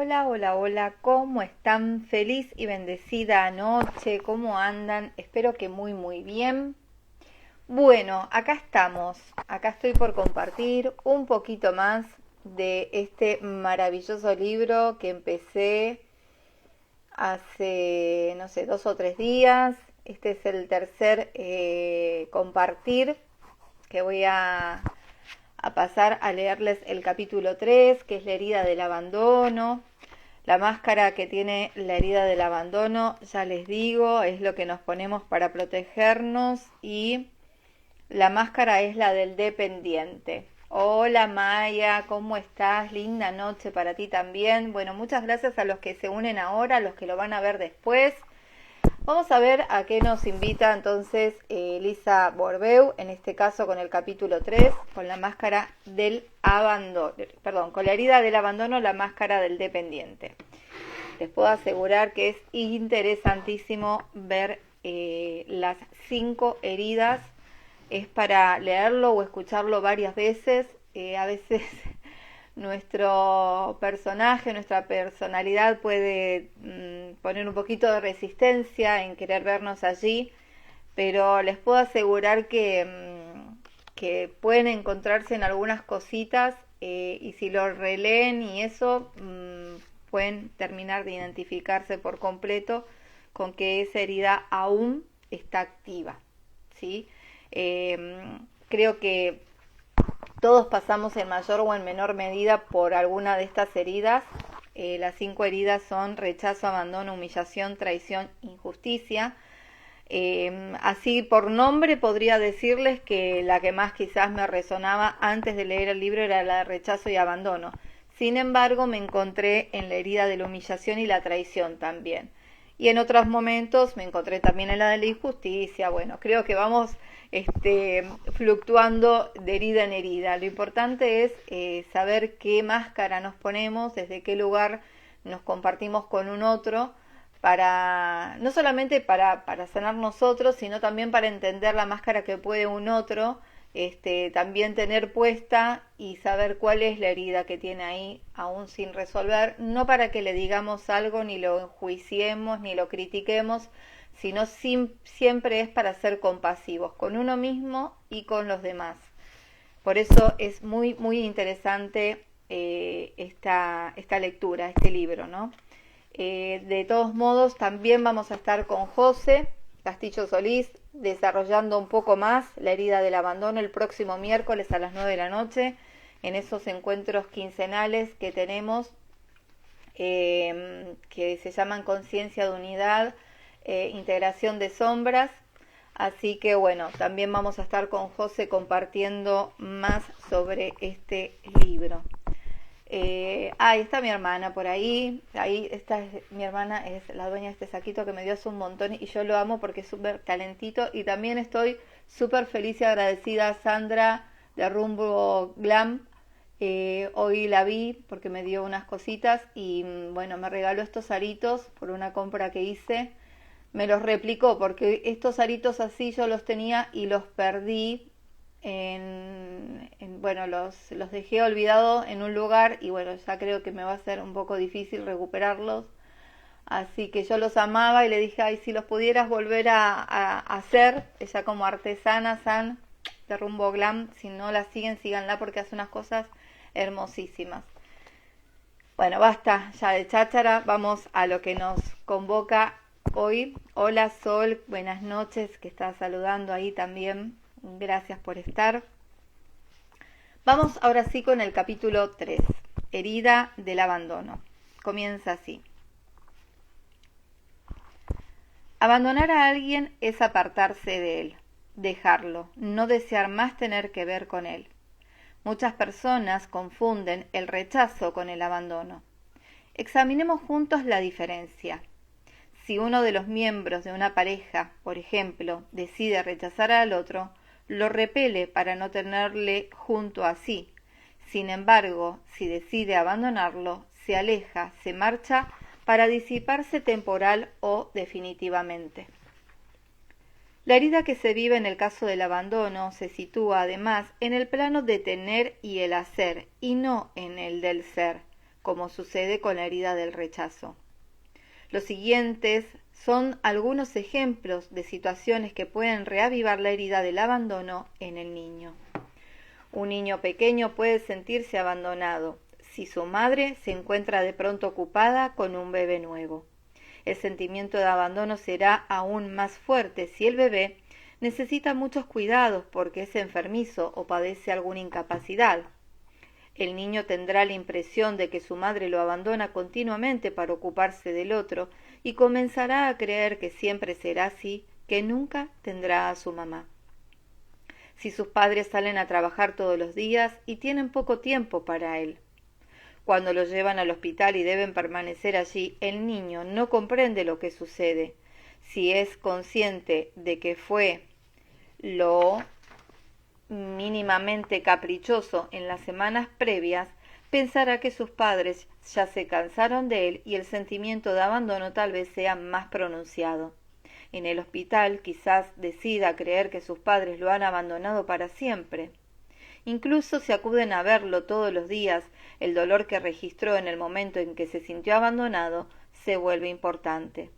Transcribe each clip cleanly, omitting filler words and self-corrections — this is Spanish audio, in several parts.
Hola, hola, hola, ¿cómo están? Feliz y bendecida noche, ¿cómo andan? Espero que muy bien. Bueno, acá estamos, acá estoy por compartir un poquito más de este maravilloso libro que empecé hace, no sé, 2 o 3 días. Este es el tercer compartir que voy a pasar a leerles el capítulo 3, que es la herida del abandono. La máscara que tiene la herida del abandono, ya les digo, es lo que nos ponemos para protegernos, y la máscara es la del dependiente. Hola Maya, ¿cómo estás? Linda noche para ti también. Bueno, muchas gracias a los que se unen ahora, a los que lo van a ver después. Vamos a ver a qué nos invita entonces Lisa Borbeu, en este caso con el capítulo 3, con la máscara del abandono, perdón, con la herida del abandono, la máscara del dependiente. Les puedo asegurar que es interesantísimo ver las 5 heridas. Es para leerlo o escucharlo varias veces. A veces nuestro personaje, nuestra personalidad puede poner un poquito de resistencia en querer vernos allí, pero les puedo asegurar que pueden encontrarse en algunas cositas, y si lo releen y eso, pueden terminar de identificarse por completo con que esa herida aún está activa, ¿sí? Creo que todos pasamos en mayor o en menor medida por alguna de estas heridas. Las 5 heridas son rechazo, abandono, humillación, traición, injusticia. Así por nombre podría decirles que la que más quizás me resonaba antes de leer el libro era la de rechazo y abandono. Sin embargo, me encontré en la herida de la humillación y la traición también. Y en otros momentos me encontré también en la de la injusticia. Bueno, creo que vamos fluctuando de herida en herida. Lo importante es saber qué máscara nos ponemos, desde qué lugar nos compartimos con un otro, para no solamente para sanar nosotros, sino también para entender la máscara que puede un otro también tener puesta, y saber cuál es la herida que tiene ahí aún sin resolver, no para que le digamos algo, ni lo enjuiciemos, ni lo critiquemos, sino siempre es para ser compasivos con uno mismo y con los demás. Por eso es muy interesante esta lectura, este libro, ¿no? De todos modos, también vamos a estar con José Castillo Solís desarrollando un poco más la herida del abandono el próximo miércoles a las 9 de la noche, en esos encuentros quincenales que tenemos, que se llaman Conciencia de Unidad, Integración de Sombras. Así que bueno, también vamos a estar con José compartiendo más sobre este libro. Ahí está mi hermana por ahí. Ahí está mi hermana, es la dueña de este saquito que me dio hace un montón, y yo lo amo porque es súper calentito. Y también estoy súper feliz y agradecida a Sandra de Rumbo Glam. Hoy la vi porque me dio unas cositas y bueno, me regaló estos aritos por una compra que hice. Me los replicó porque estos aritos así yo los tenía y los perdí. Bueno, los dejé olvidados en un lugar, y bueno, ya creo que me va a ser un poco difícil recuperarlos. Así que yo los amaba y le dije, ay, si los pudieras volver a hacer, ella como artesana, San de Rumbo Glam, si no la siguen, síganla porque hace unas cosas hermosísimas. Bueno, basta ya de cháchara, vamos a lo que nos convoca hoy. Hola Sol, buenas noches, que está saludando ahí también. Gracias por estar. Vamos ahora sí con el capítulo 3, herida del abandono. Comienza así. Abandonar a alguien es apartarse de él, dejarlo, no desear más tener que ver con él. Muchas personas confunden el rechazo con el abandono. Examinemos juntos la diferencia. Si uno de los miembros de una pareja, por ejemplo, decide rechazar al otro, lo repele para no tenerle junto a sí. Sin embargo, si decide abandonarlo, se aleja, se marcha para disiparse temporal o definitivamente. La herida que se vive en el caso del abandono se sitúa además en el plano de tener y el hacer, y no en el del ser, como sucede con la herida del rechazo. Los siguientes son algunos ejemplos de situaciones que pueden reavivar la herida del abandono en el niño. Un niño pequeño puede sentirse abandonado si su madre se encuentra de pronto ocupada con un bebé nuevo. El sentimiento de abandono será aún más fuerte si el bebé necesita muchos cuidados porque es enfermizo o padece alguna incapacidad. El niño tendrá la impresión de que su madre lo abandona continuamente para ocuparse del otro y comenzará a creer que siempre será así, que nunca tendrá a su mamá. Si sus padres salen a trabajar todos los días y tienen poco tiempo para él. Cuando lo llevan al hospital y deben permanecer allí, el niño no comprende lo que sucede. Si es consciente de que fue lo mínimamente caprichoso en las semanas previas, pensará que sus padres ya se cansaron de él y el sentimiento de abandono tal vez sea más pronunciado. En el hospital quizás decida creer que sus padres lo han abandonado para siempre. Incluso si acuden a verlo todos los días, el dolor que registró en el momento en que se sintió abandonado se vuelve importante.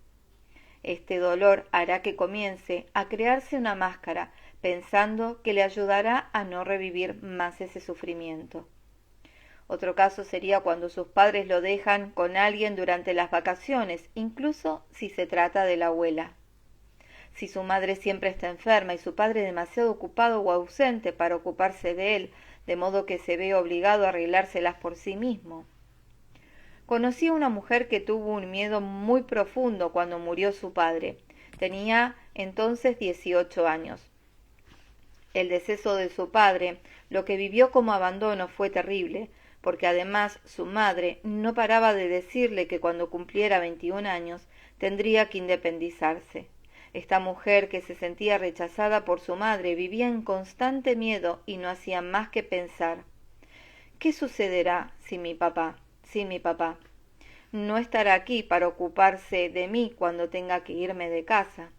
Este dolor hará que comience a crearse una máscara, pensando que le ayudará a no revivir más ese sufrimiento. Otro caso sería cuando sus padres lo dejan con alguien durante las vacaciones, incluso si se trata de la abuela. Si su madre siempre está enferma y su padre demasiado ocupado o ausente para ocuparse de él, de modo que se ve obligado a arreglárselas por sí mismo. Conocí a una mujer que tuvo un miedo muy profundo cuando murió su padre. Tenía entonces 18 años. El deceso de su padre, lo que vivió como abandono fue terrible, porque además su madre no paraba de decirle que cuando cumpliera 21 años tendría que independizarse. Esta mujer, que se sentía rechazada por su madre, vivía en constante miedo y no hacía más que pensar: ¿qué sucederá si mi papá no estará aquí para ocuparse de mí cuando tenga que irme de casa?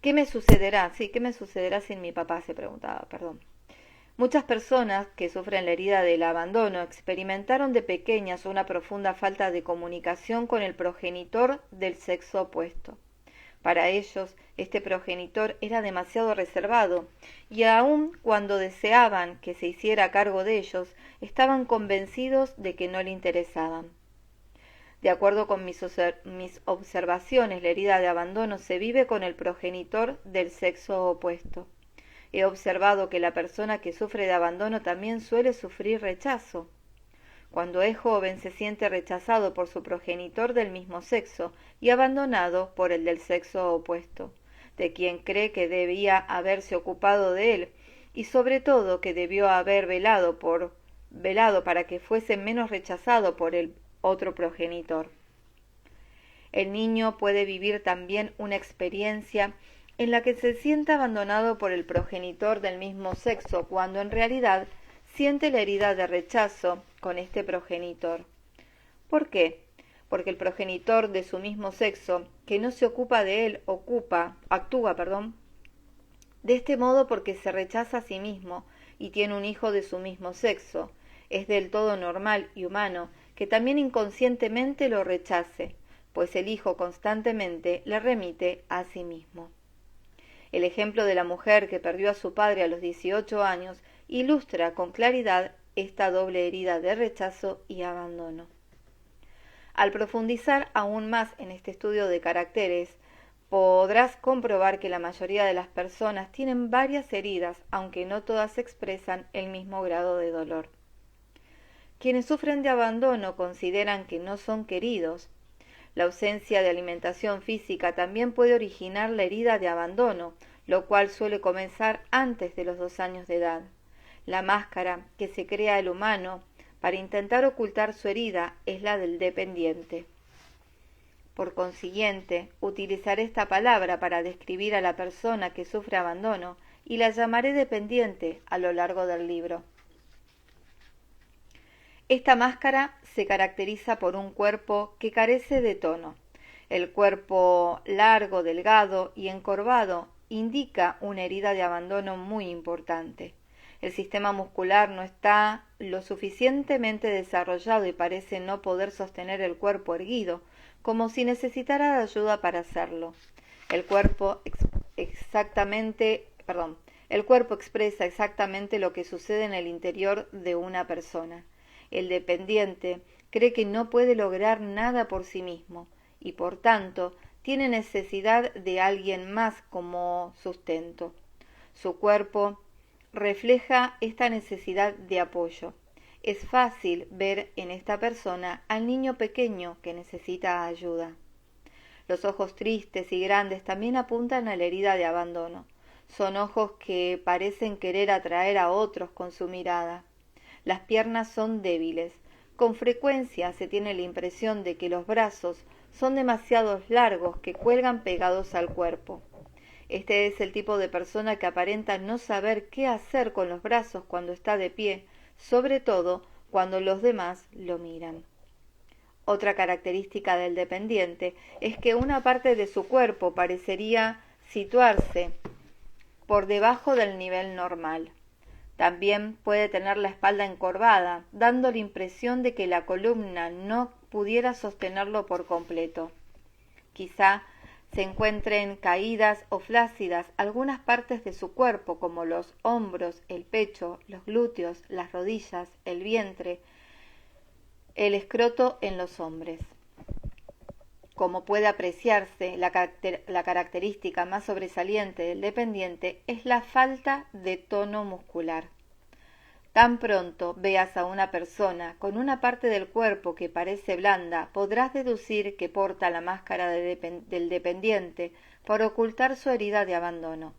¿Qué me sucederá? Sí, ¿qué me sucederá sin mi papá? Se preguntaba, perdón. Muchas personas que sufren la herida del abandono experimentaron de pequeñas una profunda falta de comunicación con el progenitor del sexo opuesto. Para ellos, este progenitor era demasiado reservado, y aun cuando deseaban que se hiciera cargo de ellos, estaban convencidos de que no le interesaban. De acuerdo con mis observaciones, la herida de abandono se vive con el progenitor del sexo opuesto. He observado que la persona que sufre de abandono también suele sufrir rechazo. Cuando es joven se siente rechazado por su progenitor del mismo sexo y abandonado por el del sexo opuesto, de quien cree que debía haberse ocupado de él y sobre todo que debió haber velado para que fuese menos rechazado por el otro progenitor. El niño puede vivir también una experiencia en la que se sienta abandonado por el progenitor del mismo sexo, cuando en realidad siente la herida de rechazo con este progenitor. ¿Por qué? Porque el progenitor de su mismo sexo, que no se ocupa de él, actúa de este modo porque se rechaza a sí mismo y tiene un hijo de su mismo sexo. Es del todo normal y humano que también inconscientemente lo rechace, pues el hijo constantemente le remite a sí mismo. El ejemplo de la mujer que perdió a su padre a los 18 años ilustra con claridad esta doble herida de rechazo y abandono. Al profundizar aún más en este estudio de caracteres, podrás comprobar que la mayoría de las personas tienen varias heridas, aunque no todas expresan el mismo grado de dolor. Quienes sufren de abandono consideran que no son queridos. La ausencia de alimentación física también puede originar la herida de abandono, lo cual suele comenzar antes de los 2 años de edad. La máscara que se crea el humano para intentar ocultar su herida es la del dependiente. Por consiguiente, utilizaré esta palabra para describir a la persona que sufre abandono y la llamaré dependiente a lo largo del libro. Esta máscara se caracteriza por un cuerpo que carece de tono. El cuerpo largo, delgado y encorvado indica una herida de abandono muy importante. El sistema muscular no está lo suficientemente desarrollado y parece no poder sostener el cuerpo erguido, como si necesitara de ayuda para hacerlo. El cuerpo expresa exactamente lo que sucede en el interior de una persona. El dependiente cree que no puede lograr nada por sí mismo y por tanto tiene necesidad de alguien más como sustento. Su cuerpo refleja esta necesidad de apoyo. Es fácil ver en esta persona al niño pequeño que necesita ayuda. Los ojos tristes y grandes también apuntan a la herida de abandono. Son ojos que parecen querer atraer a otros con su mirada. Las piernas son débiles. Con frecuencia se tiene la impresión de que los brazos son demasiado largos que cuelgan pegados al cuerpo. Este es el tipo de persona que aparenta no saber qué hacer con los brazos cuando está de pie, sobre todo cuando los demás lo miran. Otra característica del dependiente es que una parte de su cuerpo parecería situarse por debajo del nivel normal. También puede tener la espalda encorvada, dando la impresión de que la columna no pudiera sostenerlo por completo. Quizá se encuentren caídas o flácidas algunas partes de su cuerpo, como los hombros, el pecho, los glúteos, las rodillas, el vientre, el escroto en los hombres. Como puede apreciarse, la característica más sobresaliente del dependiente es la falta de tono muscular. Tan pronto veas a una persona con una parte del cuerpo que parece blanda, podrás deducir que porta la máscara del dependiente para ocultar su herida de abandono.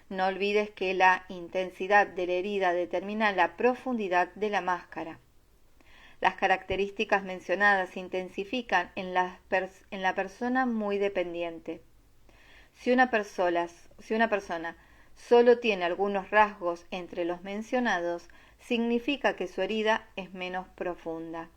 No olvides que la intensidad de la herida determina la profundidad de la máscara. Las características mencionadas se intensifican en la persona muy dependiente. Si una persona solo tiene algunos rasgos entre los mencionados, significa que su herida es menos profunda.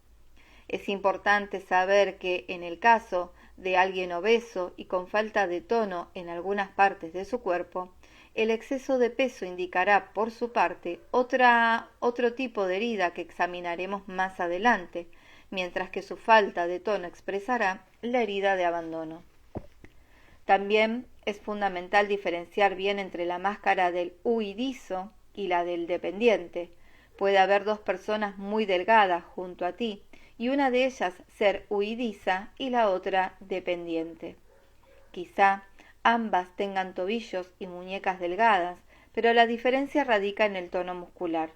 Es importante saber que en el caso de alguien obeso y con falta de tono en algunas partes de su cuerpo, el exceso de peso indicará por su parte otro tipo de herida que examinaremos más adelante, mientras que su falta de tono expresará la herida de abandono. También es fundamental diferenciar bien entre la máscara del huidizo y la del dependiente. Puede haber dos personas muy delgadas junto a ti y una de ellas ser huidiza y la otra dependiente. Quizá ambas tengan tobillos y muñecas delgadas, pero la diferencia radica en el tono muscular.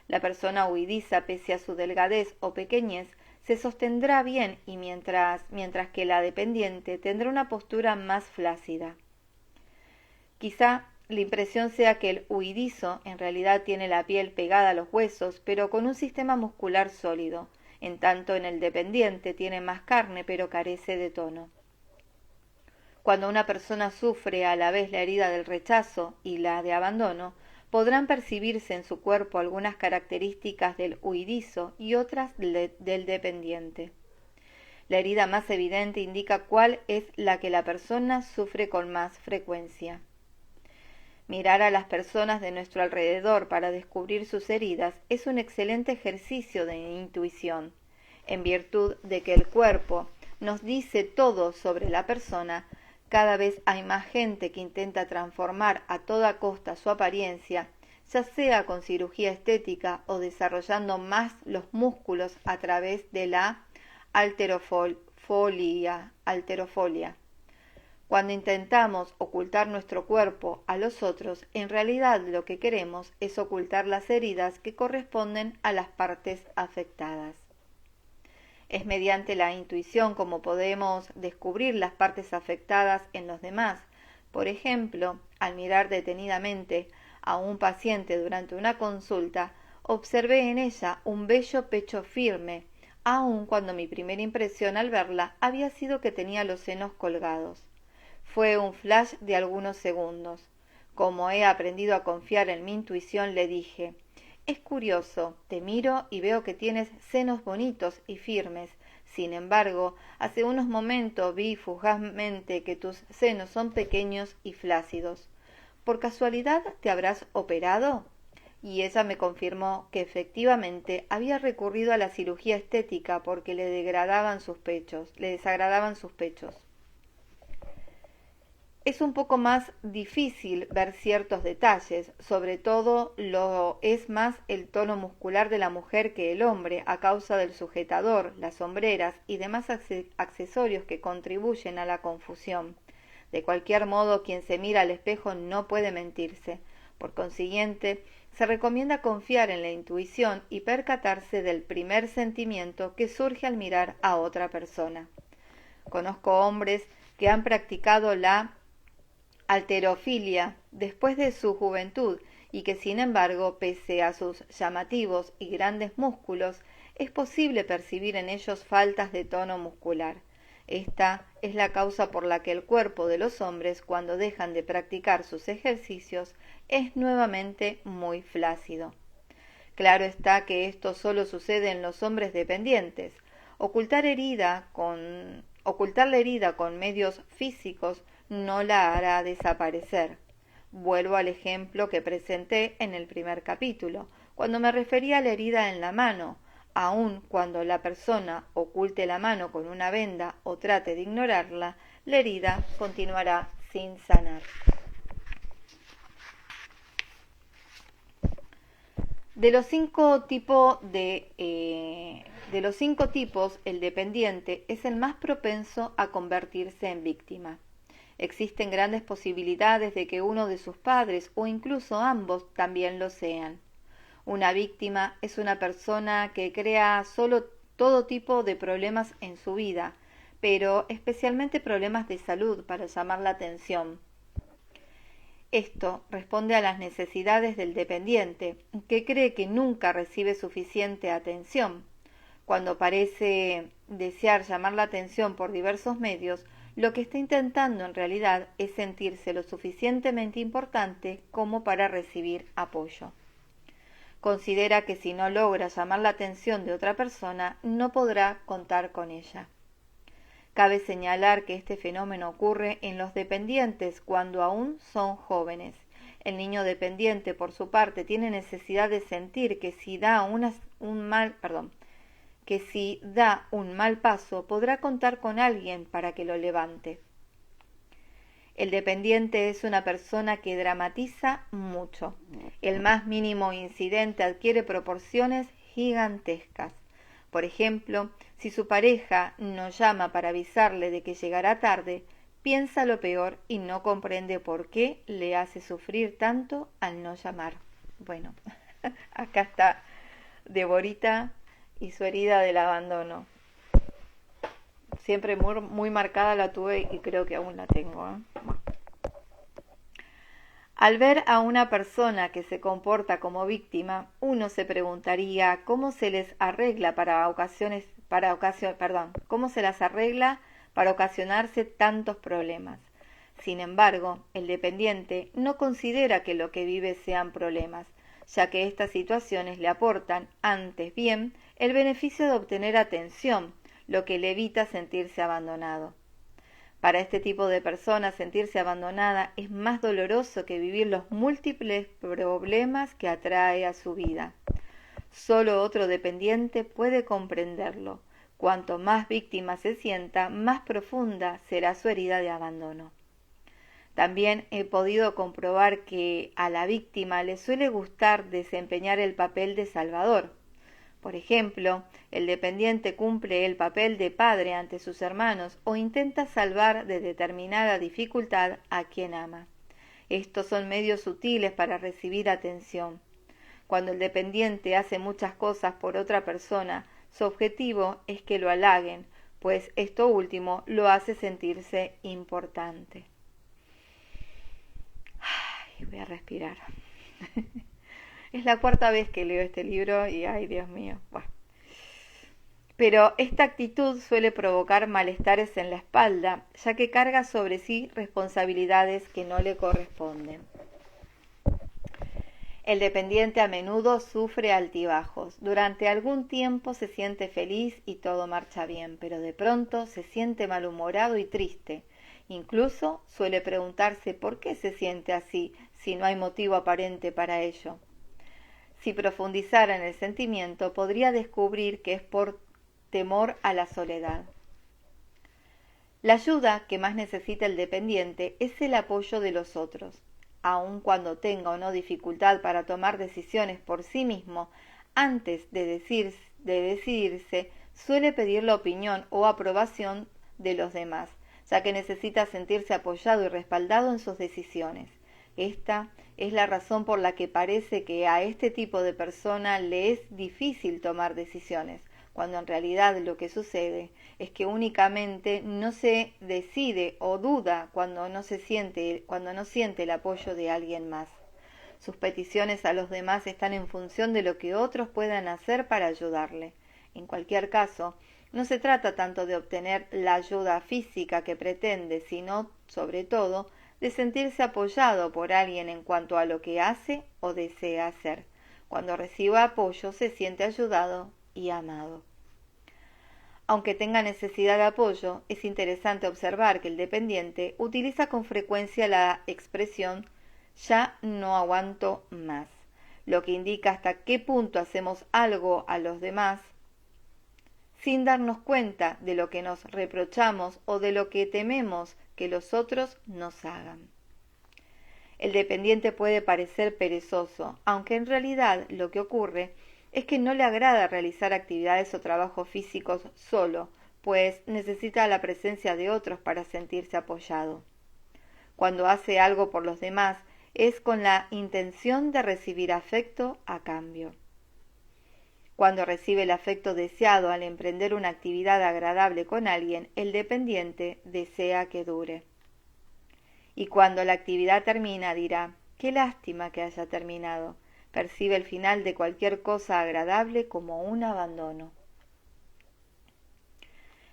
La persona huidiza, pese a su delgadez o pequeñez, se sostendrá bien y mientras que la dependiente tendrá una postura más flácida. Quizá la impresión sea que el huidizo en realidad tiene la piel pegada a los huesos, pero con un sistema muscular sólido, en tanto en el dependiente tiene más carne, pero carece de tono. Cuando una persona sufre a la vez la herida del rechazo y la de abandono, podrán percibirse en su cuerpo algunas características del huidizo y otras del dependiente. La herida más evidente indica cuál es la que la persona sufre con más frecuencia. Mirar a las personas de nuestro alrededor para descubrir sus heridas es un excelente ejercicio de intuición. En virtud de que el cuerpo nos dice todo sobre la persona, cada vez hay más gente que intenta transformar a toda costa su apariencia, ya sea con cirugía estética o desarrollando más los músculos a través de la alterofolia. Cuando intentamos ocultar nuestro cuerpo a los otros, en realidad lo que queremos es ocultar las heridas que corresponden a las partes afectadas. Es mediante la intuición como podemos descubrir las partes afectadas en los demás. Por ejemplo, al mirar detenidamente a un paciente durante una consulta, observé en ella un bello pecho firme, aun cuando mi primera impresión al verla había sido que tenía los senos colgados. Fue un flash de algunos segundos. Como he aprendido a confiar en mi intuición, le dije: «Es curioso, te miro y veo que tienes senos bonitos y firmes. Sin embargo, hace unos momentos vi fugazmente que tus senos son pequeños y flácidos. ¿Por casualidad te habrás operado?» y ella me confirmó que efectivamente había recurrido a la cirugía estética porque le desagradaban sus pechos. Es un poco más difícil ver ciertos detalles, sobre todo lo es más el tono muscular de la mujer que el hombre a causa del sujetador, las sombreras y demás accesorios que contribuyen a la confusión. De cualquier modo, quien se mira al espejo no puede mentirse. Por consiguiente, se recomienda confiar en la intuición y percatarse del primer sentimiento que surge al mirar a otra persona. Conozco hombres que han practicado la halterofilia después de su juventud y que sin embargo, pese a sus llamativos y grandes músculos, es posible percibir en ellos faltas de tono muscular. Esta es la causa por la que el cuerpo de los hombres, cuando dejan de practicar sus ejercicios, es nuevamente muy flácido. Claro está que esto solo sucede en los hombres dependientes. Ocultar la herida con medios físicos no la hará desaparecer. Vuelvo al ejemplo que presenté en el primer capítulo, cuando me refería a la herida en la mano. Aun cuando la persona oculte la mano con una venda o trate de ignorarla, la herida continuará sin sanar. De los cinco tipos, el dependiente es el más propenso a convertirse en víctima. Existen grandes posibilidades de que uno de sus padres o incluso ambos también lo sean. Una víctima es una persona que crea todo tipo de problemas en su vida, pero especialmente problemas de salud para llamar la atención. Esto responde a las necesidades del dependiente, que cree que nunca recibe suficiente atención. Cuando parece desear llamar la atención por diversos medios, lo que está intentando en realidad es sentirse lo suficientemente importante como para recibir apoyo. Considera que si no logra llamar la atención de otra persona, no podrá contar con ella. Cabe señalar que este fenómeno ocurre en los dependientes cuando aún son jóvenes. El niño dependiente, por su parte, tiene necesidad de sentir que si da un mal paso, podrá contar con alguien para que lo levante. El dependiente es una persona que dramatiza mucho. El más mínimo incidente adquiere proporciones gigantescas. Por ejemplo, si su pareja no llama para avisarle de que llegará tarde, piensa lo peor y no comprende por qué le hace sufrir tanto al no llamar. Bueno, acá está Deborita y su herida del abandono. Siempre muy marcada la tuve y creo que aún la tengo, ¿eh? Al ver a una persona que se comporta como víctima, uno se preguntaría cómo se les arregla cómo se las arregla para ocasionarse tantos problemas. Sin embargo, el dependiente no considera que lo que vive sean problemas, ya que estas situaciones le aportan, antes bien, el beneficio de obtener atención, lo que le evita sentirse abandonado. Para este tipo de personas, sentirse abandonada es más doloroso que vivir los múltiples problemas que atrae a su vida. Solo otro dependiente puede comprenderlo. Cuanto más víctima se sienta, más profunda será su herida de abandono. También he podido comprobar que a la víctima le suele gustar desempeñar el papel de salvador. Por ejemplo, el dependiente cumple el papel de padre ante sus hermanos o intenta salvar de determinada dificultad a quien ama. Estos son medios sutiles para recibir atención. Cuando el dependiente hace muchas cosas por otra persona, su objetivo es que lo halaguen, pues esto último lo hace sentirse importante. Ay, voy a respirar. Es la cuarta vez que leo este libro y ay, Dios mío. Bueno. Pero esta actitud suele provocar malestares en la espalda, ya que carga sobre sí responsabilidades que no le corresponden. El dependiente a menudo sufre altibajos. Durante algún tiempo se siente feliz y todo marcha bien, pero de pronto se siente malhumorado y triste. Incluso suele preguntarse por qué se siente así, si no hay motivo aparente para ello. Si profundizara en el sentimiento, podría descubrir que es por temor a la soledad. La ayuda que más necesita el dependiente es el apoyo de los otros. Aun cuando tenga o no dificultad para tomar decisiones por sí mismo, antes de decidirse, suele pedir la opinión o aprobación de los demás, ya que necesita sentirse apoyado y respaldado en sus decisiones. Esta es la razón por la que parece que a este tipo de persona le es difícil tomar decisiones, cuando en realidad lo que sucede es que únicamente no se decide o duda cuando no siente el apoyo de alguien más. Sus peticiones a los demás están en función de lo que otros puedan hacer para ayudarle. En cualquier caso, no se trata tanto de obtener la ayuda física que pretende, sino, sobre todo, de sentirse apoyado por alguien en cuanto a lo que hace o desea hacer. Cuando reciba apoyo, se siente ayudado y amado. Aunque tenga necesidad de apoyo, es interesante observar que el dependiente utiliza con frecuencia la expresión «ya no aguanto más», lo que indica hasta qué punto hacemos algo a los demás sin darnos cuenta de lo que nos reprochamos o de lo que tememos que los otros nos hagan. El dependiente puede parecer perezoso, aunque en realidad lo que ocurre es que no le agrada realizar actividades o trabajos físicos solo, pues necesita la presencia de otros para sentirse apoyado. Cuando hace algo por los demás, es con la intención de recibir afecto a cambio. Cuando recibe el afecto deseado al emprender una actividad agradable con alguien, el dependiente desea que dure. Y cuando la actividad termina, dirá: «Qué lástima que haya terminado». Percibe el final de cualquier cosa agradable como un abandono.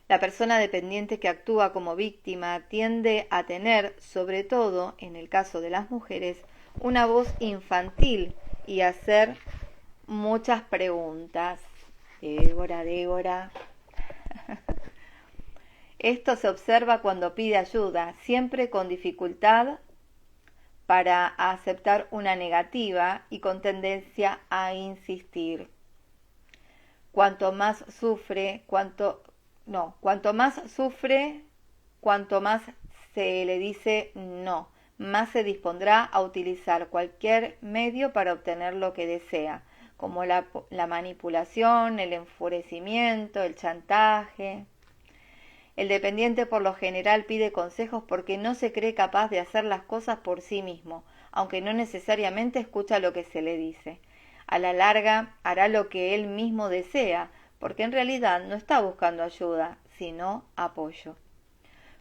La persona dependiente que actúa como víctima tiende a tener, sobre todo en el caso de las mujeres, una voz infantil y a hacer muchas preguntas. Débora. Esto se observa cuando pide ayuda, siempre con dificultad para aceptar una negativa y con tendencia a insistir. Cuanto más sufre, cuanto más se le dice no, más se dispondrá a utilizar cualquier medio para obtener lo que desea, como la manipulación, el enfurecimiento, el chantaje. El dependiente por lo general pide consejos porque no se cree capaz de hacer las cosas por sí mismo, aunque no necesariamente escucha lo que se le dice. A la larga hará lo que él mismo desea, porque en realidad no está buscando ayuda, sino apoyo.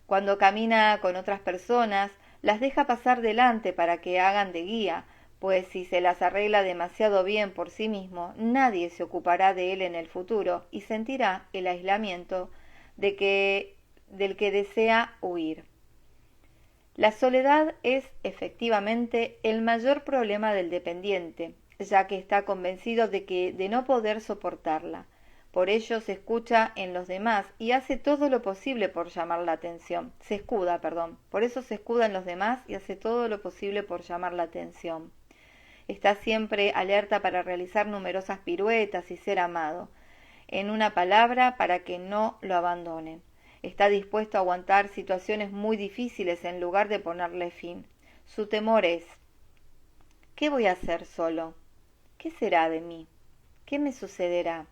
Cuando camina con otras personas, las deja pasar delante para que hagan de guía, pues si se las arregla demasiado bien por sí mismo, nadie se ocupará de él en el futuro y sentirá el aislamiento del que desea huir. La soledad es efectivamente el mayor problema del dependiente, ya que está convencido de no poder soportarla. Por ello se escucha en los demás y hace todo lo posible por llamar la atención. Por eso se escuda en los demás y hace todo lo posible por llamar la atención. Está siempre alerta para realizar numerosas piruetas y ser amado. En una palabra, para que no lo abandonen. Está dispuesto a aguantar situaciones muy difíciles en lugar de ponerle fin. Su temor es: ¿qué voy a hacer solo? ¿Qué será de mí? ¿Qué me sucederá?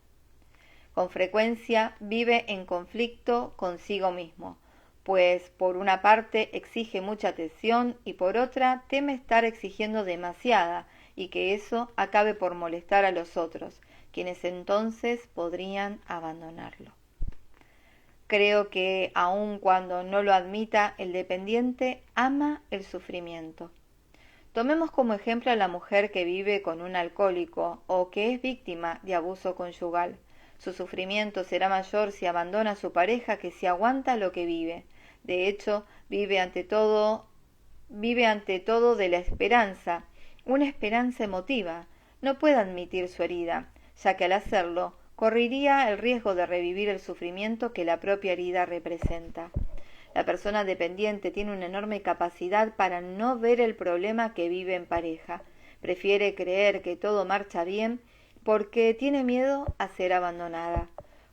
Con frecuencia vive en conflicto consigo mismo, pues por una parte exige mucha atención y por otra teme estar exigiendo demasiada y que eso acabe por molestar a los otros, quienes entonces podrían abandonarlo. Creo que, aun cuando no lo admita, el dependiente ama el sufrimiento. Tomemos como ejemplo a la mujer que vive con un alcohólico o que es víctima de abuso conyugal. Su sufrimiento será mayor si abandona a su pareja que si aguanta lo que vive. De hecho, vive ante todo de la esperanza, una esperanza emotiva. No puede admitir su herida, ya que al hacerlo correría el riesgo de revivir el sufrimiento que la propia herida representa. La persona dependiente tiene una enorme capacidad para no ver el problema que vive en pareja. Prefiere creer que todo marcha bien porque tiene miedo a ser abandonada.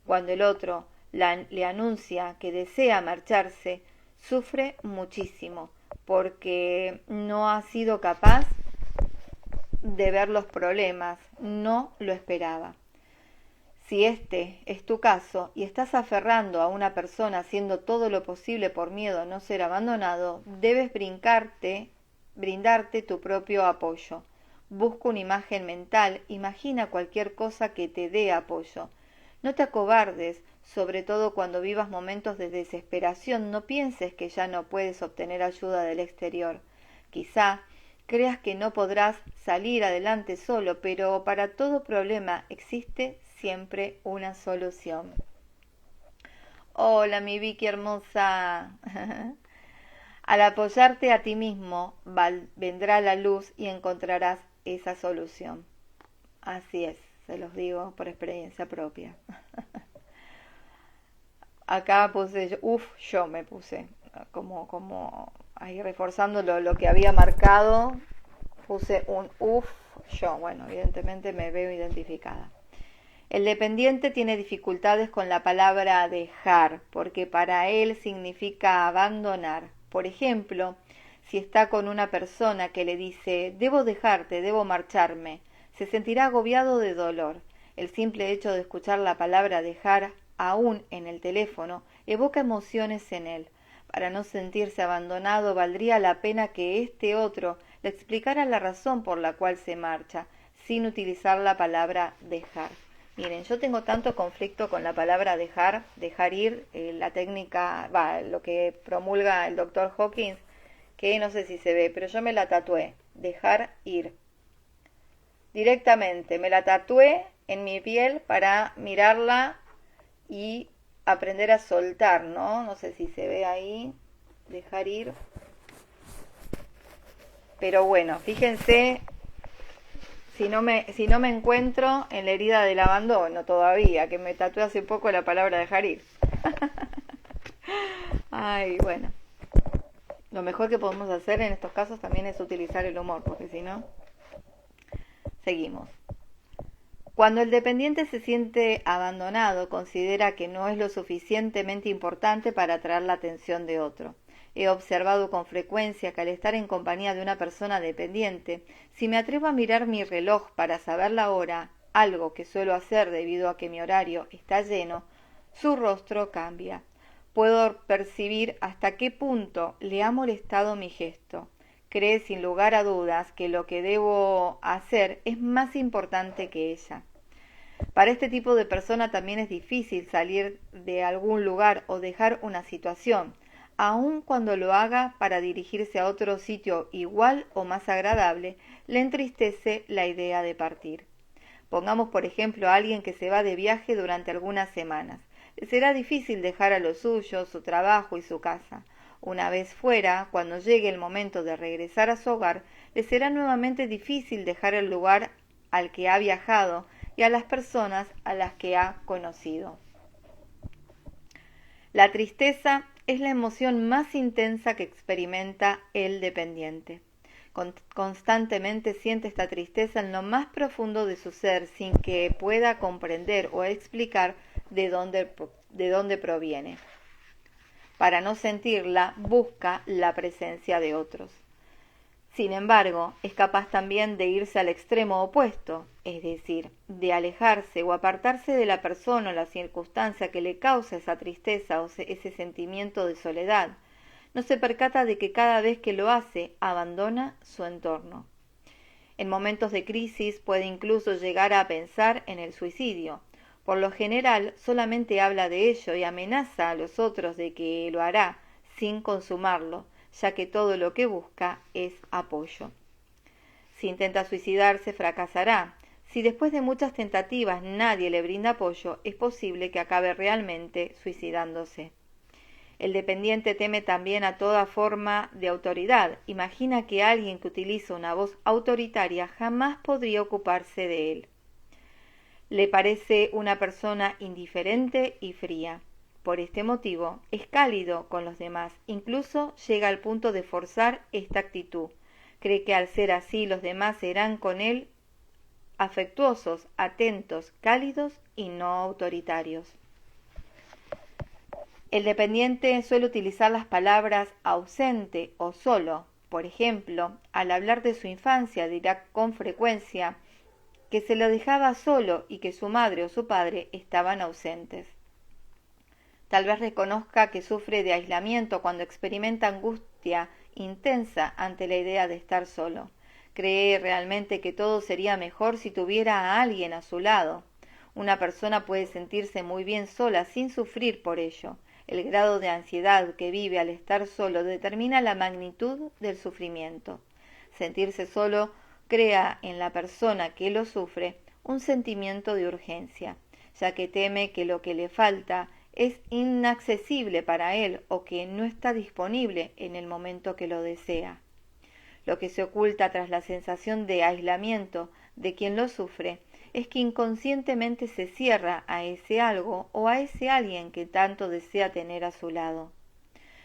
Cuando el otro le anuncia que desea marcharse, sufre muchísimo porque no ha sido capaz de ver los problemas, no lo esperaba. Si este es tu caso y estás aferrando a una persona haciendo todo lo posible por miedo a no ser abandonado, debes brindarte tu propio apoyo. Busca una imagen mental, imagina cualquier cosa que te dé apoyo. No te acobardes, sobre todo cuando vivas momentos de desesperación, no pienses que ya no puedes obtener ayuda del exterior. Quizá creas que no podrás salir adelante solo, pero para todo problema existe siempre una solución. Hola, mi Vicky hermosa. Al apoyarte a ti mismo, vendrá la luz y encontrarás esa solución. Así es, se los digo por experiencia propia. Acá puse, yo me puse, como ahí reforzando lo que había marcado, puse un yo. Bueno, evidentemente me veo identificada. El dependiente tiene dificultades con la palabra dejar, porque para él significa abandonar. Por ejemplo, si está con una persona que le dice, debo dejarte, debo marcharme, se sentirá agobiado de dolor. El simple hecho de escuchar la palabra dejar, aún en el teléfono, evoca emociones en él. Para no sentirse abandonado, valdría la pena que este otro le explicara la razón por la cual se marcha, sin utilizar la palabra dejar. Miren, yo tengo tanto conflicto con la palabra dejar ir, la técnica, lo que promulga el doctor Hawkins, que no sé si se ve, pero yo me la tatué, dejar ir. Directamente, me la tatué en mi piel para mirarla y aprender a soltar, ¿no? No sé si se ve ahí, dejar ir. Pero bueno, fíjense, si no me encuentro en la herida del abandono todavía, que me tatué hace poco la palabra dejar ir. Ay, bueno. Lo mejor que podemos hacer en estos casos también es utilizar el humor, porque si no, seguimos. Cuando el dependiente se siente abandonado, considera que no es lo suficientemente importante para atraer la atención de otro. He observado con frecuencia que al estar en compañía de una persona dependiente, si me atrevo a mirar mi reloj para saber la hora, algo que suelo hacer debido a que mi horario está lleno, su rostro cambia. Puedo percibir hasta qué punto le ha molestado mi gesto. Cree sin lugar a dudas que lo que debo hacer es más importante que ella. Para este tipo de persona también es difícil salir de algún lugar o dejar una situación, aun cuando lo haga para dirigirse a otro sitio igual o más agradable, le entristece la idea de partir. Pongamos por ejemplo a alguien que se va de viaje durante algunas semanas. Le será difícil dejar a lo suyo, su trabajo y su casa. Una vez fuera, cuando llegue el momento de regresar a su hogar, le será nuevamente difícil dejar el lugar al que ha viajado y a las personas a las que ha conocido. La tristeza es la emoción más intensa que experimenta el dependiente. Constantemente siente esta tristeza en lo más profundo de su ser sin que pueda comprender o explicar de dónde proviene. Para no sentirla, busca la presencia de otros. Sin embargo, es capaz también de irse al extremo opuesto, es decir, de alejarse o apartarse de la persona o la circunstancia que le causa esa tristeza o ese sentimiento de soledad. No se percata de que cada vez que lo hace, abandona su entorno. En momentos de crisis puede incluso llegar a pensar en el suicidio. Por lo general, solamente habla de ello y amenaza a los otros de que lo hará sin consumarlo, ya que todo lo que busca es apoyo. Si intenta suicidarse, fracasará. Si después de muchas tentativas nadie le brinda apoyo, es posible que acabe realmente suicidándose. El dependiente teme también a toda forma de autoridad. Imagina que alguien que utiliza una voz autoritaria jamás podría ocuparse de él. Le parece una persona indiferente y fría. Por este motivo, es cálido con los demás, incluso llega al punto de forzar esta actitud. Cree que al ser así los demás serán con él afectuosos, atentos, cálidos y no autoritarios. El dependiente suele utilizar las palabras ausente o solo. Por ejemplo, al hablar de su infancia dirá con frecuencia que se lo dejaba solo y que su madre o su padre estaban ausentes. Tal vez reconozca que sufre de aislamiento cuando experimenta angustia intensa ante la idea de estar solo. Cree realmente que todo sería mejor si tuviera a alguien a su lado. Una persona puede sentirse muy bien sola sin sufrir por ello. El grado de ansiedad que vive al estar solo determina la magnitud del sufrimiento. Sentirse solo crea en la persona que lo sufre un sentimiento de urgencia, ya que teme que lo que le falta es inaccesible para él o que no está disponible en el momento que lo desea. Lo que se oculta tras la sensación de aislamiento de quien lo sufre es que inconscientemente se cierra a ese algo o a ese alguien que tanto desea tener a su lado.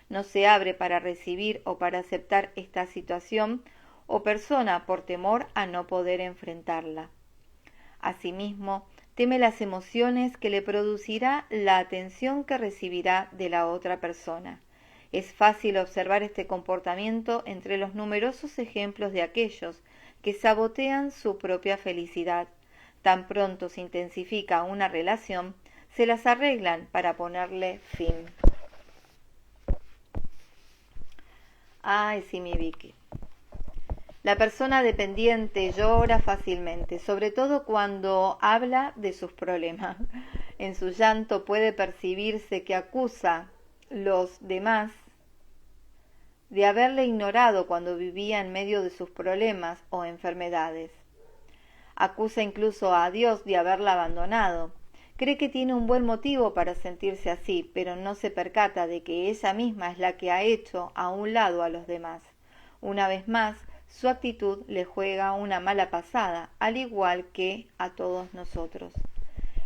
No se abre para recibir o para aceptar esta situación o persona por temor a no poder enfrentarla. Asimismo, teme las emociones que le producirá la atención que recibirá de la otra persona. Es fácil observar este comportamiento entre los numerosos ejemplos de aquellos que sabotean su propia felicidad. Tan pronto se intensifica una relación, se las arreglan para ponerle fin. Ay, sí, mi Vicky. La persona dependiente llora fácilmente, sobre todo cuando habla de sus problemas. En su llanto puede percibirse que acusa los demás de haberle ignorado cuando vivía en medio de sus problemas o enfermedades. Acusa incluso a Dios de haberla abandonado. Cree que tiene un buen motivo para sentirse así, pero no se percata de que ella misma es la que ha hecho a un lado a los demás. Una vez más, su actitud le juega una mala pasada, al igual que a todos nosotros.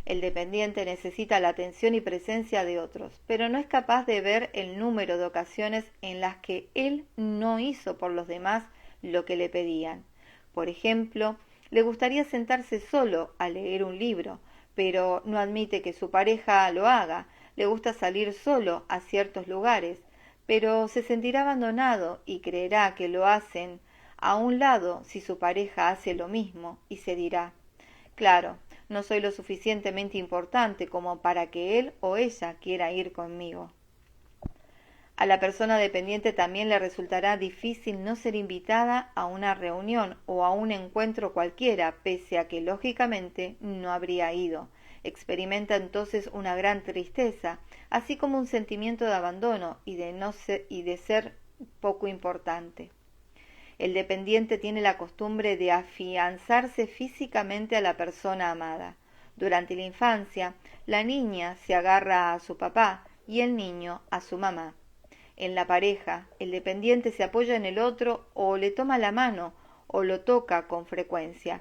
El dependiente necesita la atención y presencia de otros, pero no es capaz de ver el número de ocasiones en las que él no hizo por los demás lo que le pedían. Por ejemplo, le gustaría sentarse solo a leer un libro, pero no admite que su pareja lo haga. Le gusta salir solo a ciertos lugares, pero se sentirá abandonado y creerá que lo hacen a un lado si su pareja hace lo mismo y se dirá: claro, no soy lo suficientemente importante como para que él o ella quiera ir conmigo. A la persona dependiente también le resultará difícil no ser invitada a una reunión o a un encuentro cualquiera, pese a que lógicamente no habría ido. Experimenta entonces una gran tristeza, así como un sentimiento de abandono y de ser poco importante. El dependiente tiene la costumbre de afianzarse físicamente a la persona amada. Durante la infancia, la niña se agarra a su papá y el niño a su mamá. En la pareja, el dependiente se apoya en el otro o le toma la mano o lo toca con frecuencia.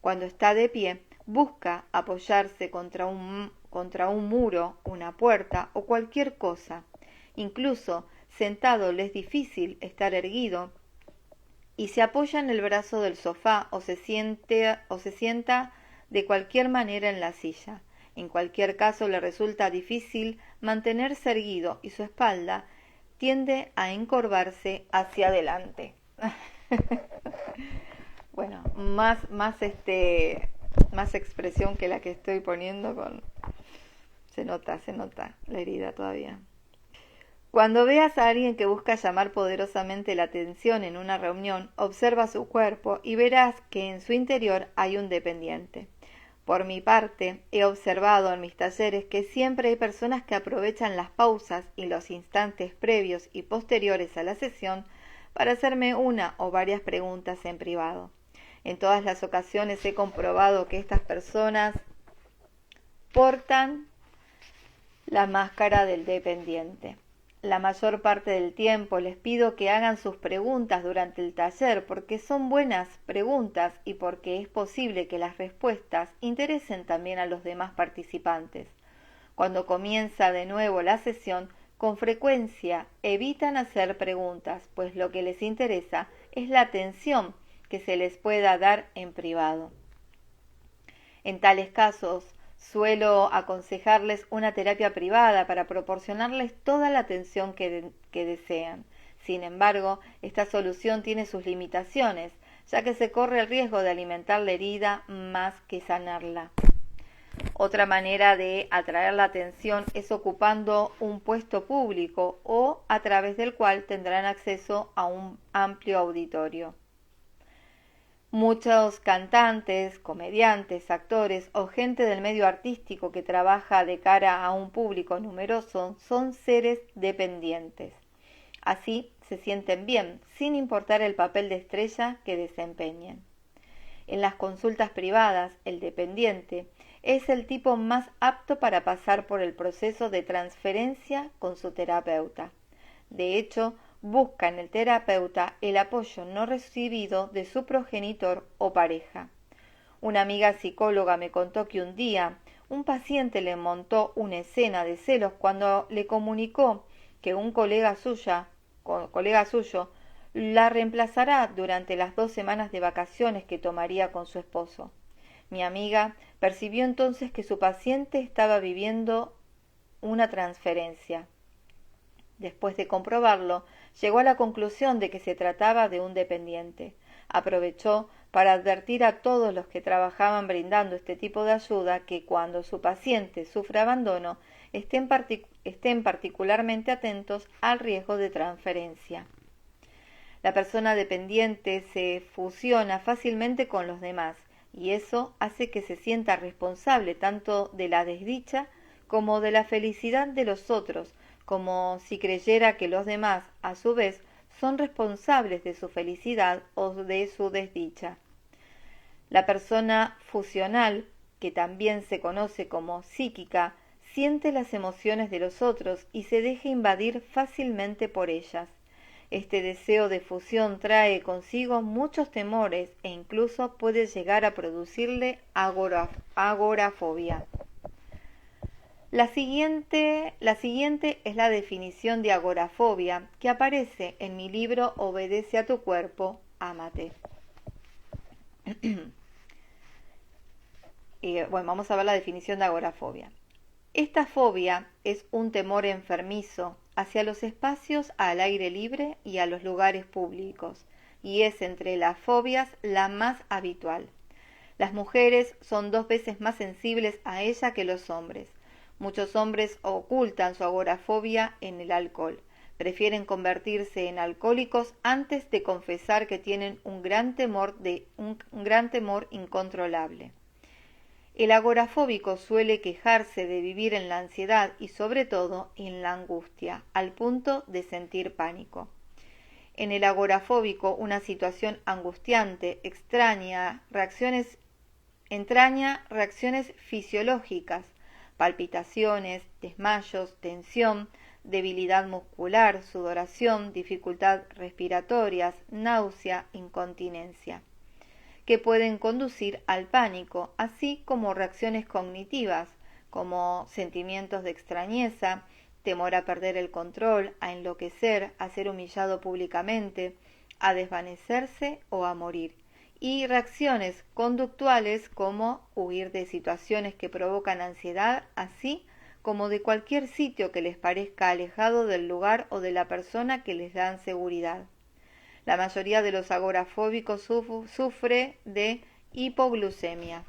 Cuando está de pie, busca apoyarse contra un muro, una puerta o cualquier cosa. Incluso sentado le es difícil estar erguido y se apoya en el brazo del sofá o se sienta de cualquier manera en la silla. En cualquier caso le resulta difícil mantenerse erguido y su espalda tiende a encorvarse hacia adelante. Bueno, más expresión que la que estoy poniendo se nota la herida todavía. Cuando veas a alguien que busca llamar poderosamente la atención en una reunión, observa su cuerpo y verás que en su interior hay un dependiente. Por mi parte, he observado en mis talleres que siempre hay personas que aprovechan las pausas y los instantes previos y posteriores a la sesión para hacerme una o varias preguntas en privado. En todas las ocasiones he comprobado que estas personas portan la máscara del dependiente. La mayor parte del tiempo les pido que hagan sus preguntas durante el taller porque son buenas preguntas y porque es posible que las respuestas interesen también a los demás participantes. Cuando comienza de nuevo la sesión, con frecuencia evitan hacer preguntas, pues lo que les interesa es la atención que se les pueda dar en privado. En tales casos, suelo aconsejarles una terapia privada para proporcionarles toda la atención que desean. Sin embargo, esta solución tiene sus limitaciones, ya que se corre el riesgo de alimentar la herida más que sanarla. Otra manera de atraer la atención es ocupando un puesto público o a través del cual tendrán acceso a un amplio auditorio. Muchos cantantes, comediantes, actores o gente del medio artístico que trabaja de cara a un público numeroso son seres dependientes. Así se sienten bien, sin importar el papel de estrella que desempeñen. En las consultas privadas, el dependiente es el tipo más apto para pasar por el proceso de transferencia con su terapeuta. De hecho, busca en el terapeuta el apoyo no recibido de su progenitor o pareja. Una amiga psicóloga me contó que un día un paciente le montó una escena de celos cuando le comunicó que un colega suyo la reemplazará durante las 2 semanas de vacaciones que tomaría con su esposo. Mi amiga percibió entonces que su paciente estaba viviendo una transferencia. Después de comprobarlo, llegó a la conclusión de que se trataba de un dependiente. Aprovechó para advertir a todos los que trabajaban brindando este tipo de ayuda que cuando su paciente sufre abandono, estén particularmente atentos al riesgo de transferencia. La persona dependiente se fusiona fácilmente con los demás y eso hace que se sienta responsable tanto de la desdicha como de la felicidad de los otros, como si creyera que los demás, a su vez, son responsables de su felicidad o de su desdicha. La persona fusional, que también se conoce como psíquica, siente las emociones de los otros y se deja invadir fácilmente por ellas. Este deseo de fusión trae consigo muchos temores e incluso puede llegar a producirle agorafobia. La siguiente es la definición de agorafobia que aparece en mi libro Obedece a tu cuerpo, ámate. Vamos a ver la definición de agorafobia. Esta fobia es un temor enfermizo hacia los espacios al aire libre y a los lugares públicos, y es entre las fobias la más habitual. Las mujeres son 2 veces más sensibles a ella que los hombres. Muchos hombres ocultan su agorafobia en el alcohol. Prefieren convertirse en alcohólicos antes de confesar que tienen un gran temor incontrolable. El agorafóbico suele quejarse de vivir en la ansiedad y sobre todo en la angustia, al punto de sentir pánico. En el agorafóbico, una situación angustiante entraña reacciones fisiológicas, palpitaciones, desmayos, tensión, debilidad muscular, sudoración, dificultad respiratorias, náusea, incontinencia, que pueden conducir al pánico, así como reacciones cognitivas, como sentimientos de extrañeza, temor a perder el control, a enloquecer, a ser humillado públicamente, a desvanecerse o a morir, y reacciones conductuales como huir de situaciones que provocan ansiedad, así como de cualquier sitio que les parezca alejado del lugar o de la persona que les dan seguridad. La mayoría de los agorafóbicos sufre de hipoglucemia.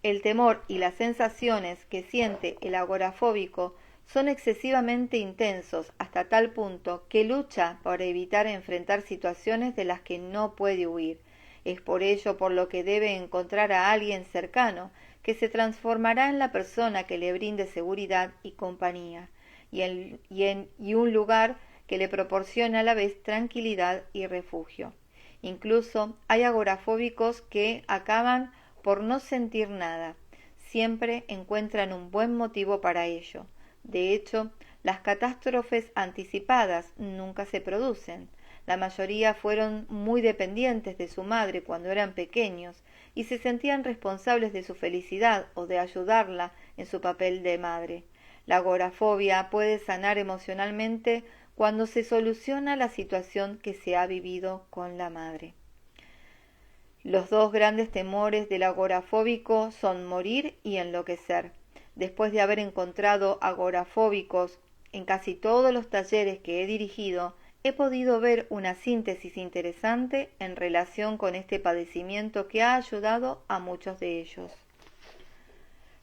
El temor y las sensaciones que siente el agorafóbico son excesivamente intensos hasta tal punto que lucha por evitar enfrentar situaciones de las que no puede huir. Es por ello por lo que debe encontrar a alguien cercano que se transformará en la persona que le brinde seguridad y compañía, y un lugar que le proporciona a la vez tranquilidad y refugio. Incluso hay agorafóbicos que acaban por no sentir nada. Siempre encuentran un buen motivo para ello. De hecho, las catástrofes anticipadas nunca se producen. La mayoría fueron muy dependientes de su madre cuando eran pequeños y se sentían responsables de su felicidad o de ayudarla en su papel de madre. La agorafobia puede sanar emocionalmente cuando se soluciona la situación que se ha vivido con la madre. Los dos grandes temores del agorafóbico son morir y enloquecer. Después de haber encontrado agorafóbicos en casi todos los talleres que he dirigido, he podido ver una síntesis interesante en relación con este padecimiento que ha ayudado a muchos de ellos.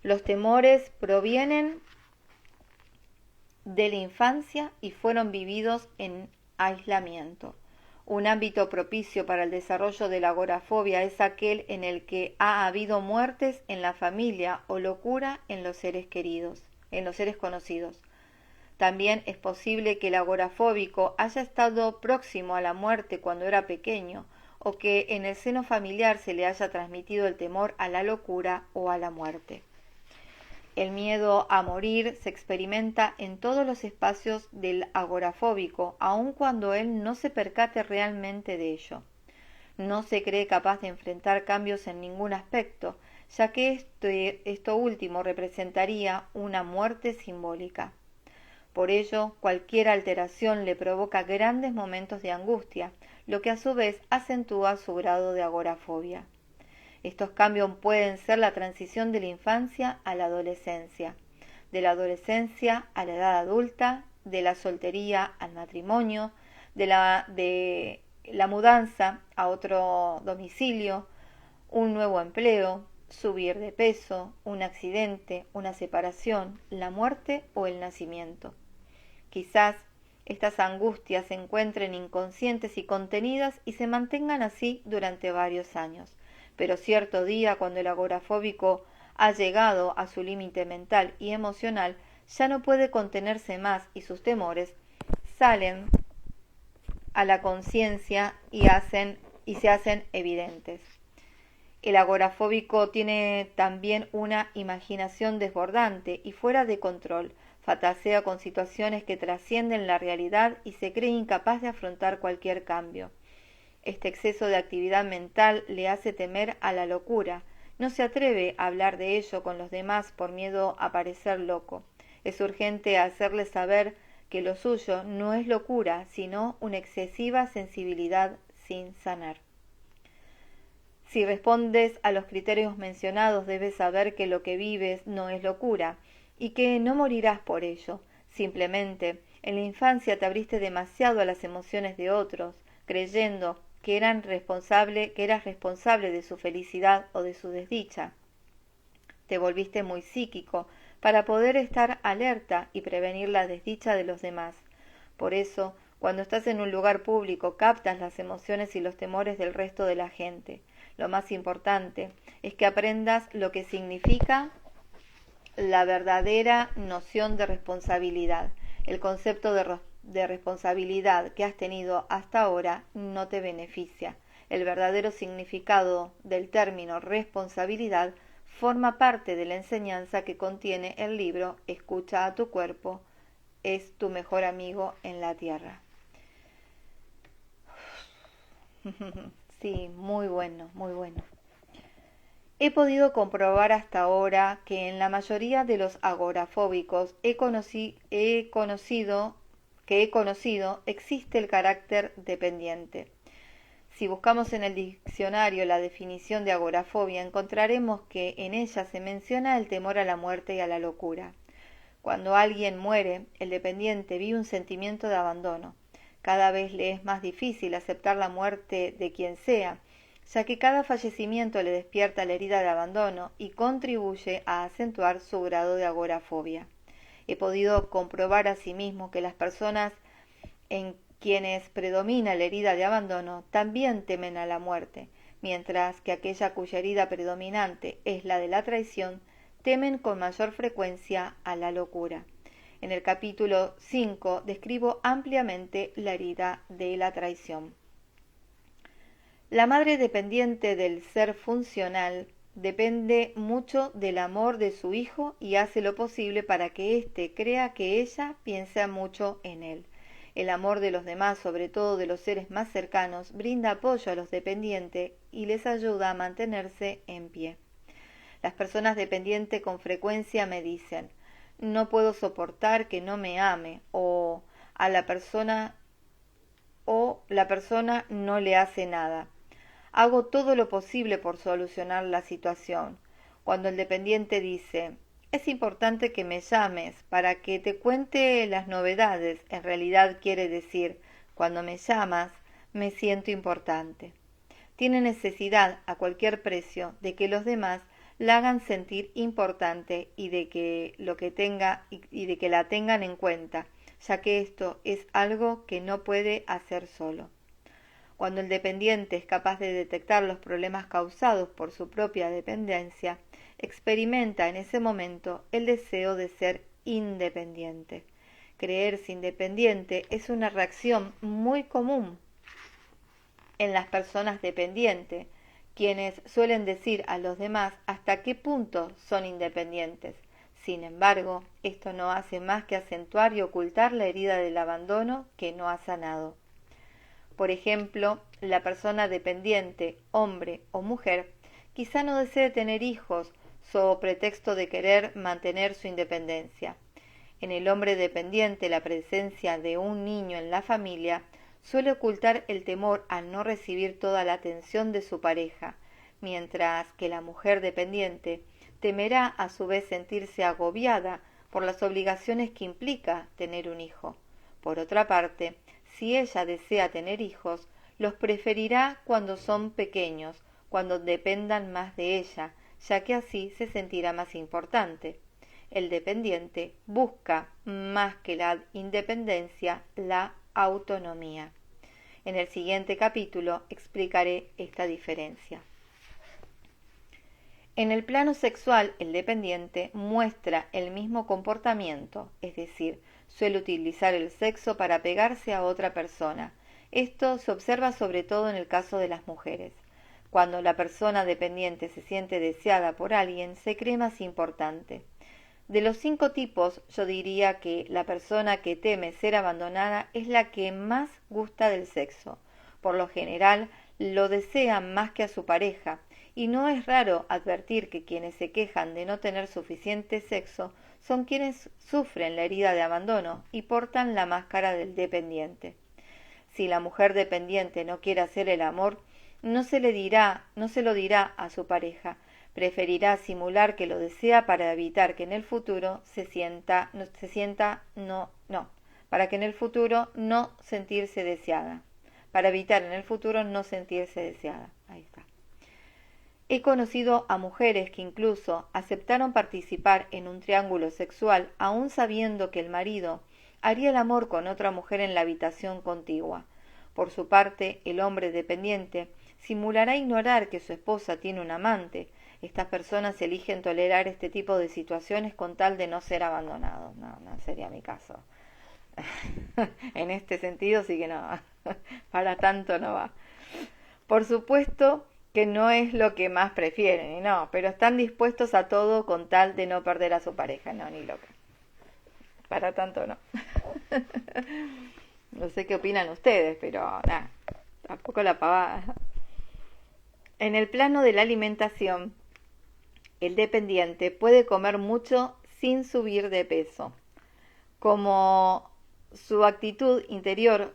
Los temores provienen de la infancia y fueron vividos en aislamiento. Un ámbito propicio para el desarrollo de la agorafobia es aquel en el que ha habido muertes en la familia o locura en los seres queridos, en los seres conocidos. También es posible que el agorafóbico haya estado próximo a la muerte cuando era pequeño, o que en el seno familiar se le haya transmitido el temor a la locura o a la muerte. El miedo a morir se experimenta en todos los espacios del agorafóbico, aun cuando él no se percate realmente de ello. No se cree capaz de enfrentar cambios en ningún aspecto, ya que esto último representaría una muerte simbólica. Por ello, cualquier alteración le provoca grandes momentos de angustia, lo que a su vez acentúa su grado de agorafobia. Estos cambios pueden ser la transición de la infancia a la adolescencia, de la adolescencia a la edad adulta, de la soltería al matrimonio, de la mudanza a otro domicilio, un nuevo empleo, subir de peso, un accidente, una separación, la muerte o el nacimiento. Quizás estas angustias se encuentren inconscientes y contenidas y se mantengan así durante varios años. Pero cierto día, cuando el agorafóbico ha llegado a su límite mental y emocional, ya no puede contenerse más y sus temores salen a la conciencia y se hacen evidentes. El agorafóbico tiene también una imaginación desbordante y fuera de control, fantasea con situaciones que trascienden la realidad y se cree incapaz de afrontar cualquier cambio. Este exceso de actividad mental le hace temer a la locura. No se atreve a hablar de ello con los demás por miedo a parecer loco. Es urgente hacerle saber que lo suyo no es locura, sino una excesiva sensibilidad sin sanar. Si respondes a los criterios mencionados, debes saber que lo que vives no es locura y que no morirás por ello. Simplemente, en la infancia te abriste demasiado a las emociones de otros, creyendo que eras responsable de su felicidad o de su desdicha. Te volviste muy psíquico para poder estar alerta y prevenir la desdicha de los demás. Por eso, cuando estás en un lugar público, captas las emociones y los temores del resto de la gente. Lo más importante es que aprendas lo que significa la verdadera noción de responsabilidad. El concepto de responsabilidad que has tenido hasta ahora no te beneficia. El verdadero significado del término responsabilidad forma parte de la enseñanza que contiene el libro Escucha a tu cuerpo, es tu mejor amigo en la tierra. Sí, muy bueno, muy bueno. He podido comprobar hasta ahora que en la mayoría de los agorafóbicos que he conocido existe el carácter dependiente. Si buscamos en el diccionario la definición de agorafobia, encontraremos que en ella se menciona el temor a la muerte y a la locura. Cuando alguien muere, el dependiente vive un sentimiento de abandono. Cada vez le es más difícil aceptar la muerte de quien sea, ya que cada fallecimiento le despierta la herida de abandono y contribuye a acentuar su grado de agorafobia. He podido comprobar asimismo que las personas en quienes predomina la herida de abandono también temen a la muerte, mientras que aquella cuya herida predominante es la de la traición, temen con mayor frecuencia a la locura. En el capítulo 5 describo ampliamente la herida de la traición. La madre dependiente del ser funcional depende mucho del amor de su hijo y hace lo posible para que éste crea que ella piensa mucho en él. El amor de los demás, sobre todo de los seres más cercanos, brinda apoyo a los dependientes y les ayuda a mantenerse en pie. Las personas dependientes con frecuencia me dicen: no puedo soportar que no me ame, o a la persona o la persona no le hace nada. Hago todo lo posible por solucionar la situación. Cuando el dependiente dice, es importante que me llames para que te cuente las novedades, en realidad quiere decir, cuando me llamas, me siento importante. Tiene necesidad, a cualquier precio, de que los demás la hagan sentir importante y de que de que la tengan en cuenta, ya que esto es algo que no puede hacer solo. Cuando el dependiente es capaz de detectar los problemas causados por su propia dependencia, experimenta en ese momento el deseo de ser independiente. Creerse independiente es una reacción muy común en las personas dependientes, quienes suelen decir a los demás hasta qué punto son independientes. Sin embargo, esto no hace más que acentuar y ocultar la herida del abandono que no ha sanado. Por ejemplo, la persona dependiente, hombre o mujer, quizá no desee tener hijos so pretexto de querer mantener su independencia. En el hombre dependiente, la presencia de un niño en la familia suele ocultar el temor al no recibir toda la atención de su pareja, mientras que la mujer dependiente temerá a su vez sentirse agobiada por las obligaciones que implica tener un hijo. Por otra parte, si ella desea tener hijos, los preferirá cuando son pequeños, cuando dependan más de ella, ya que así se sentirá más importante. El dependiente busca, más que la independencia, la autonomía. En el siguiente capítulo explicaré esta diferencia. En el plano sexual, el dependiente muestra el mismo comportamiento, es decir, suele utilizar el sexo para pegarse a otra persona. Esto se observa sobre todo en el caso de las mujeres. Cuando la persona dependiente se siente deseada por alguien, se cree más importante. De los 5 tipos, yo diría que la persona que teme ser abandonada es la que más gusta del sexo. Por lo general, lo desea más que a su pareja, y no es raro advertir que quienes se quejan de no tener suficiente sexo son quienes sufren la herida de abandono y portan la máscara del dependiente. Si la mujer dependiente no quiere hacer el amor, no se lo dirá a su pareja. Preferirá simular que lo desea para evitar que en el futuro para que en el futuro no sentirse deseada. Para evitar en el futuro no sentirse deseada. Ahí está. He conocido a mujeres que incluso aceptaron participar en un triángulo sexual aún sabiendo que el marido haría el amor con otra mujer en la habitación contigua. Por su parte, el hombre dependiente simulará ignorar que su esposa tiene un amante. Estas personas eligen tolerar este tipo de situaciones con tal de no ser abandonados. No sería mi caso. En este sentido sí que no. Para tanto no va. Por supuesto que no es lo que más prefieren, y no, pero están dispuestos a todo con tal de no perder a su pareja. No, ni loca. Para tanto no. No sé qué opinan ustedes, pero nada, tampoco la pavada. En el plano de la alimentación, el dependiente puede comer mucho sin subir de peso. Como su actitud interior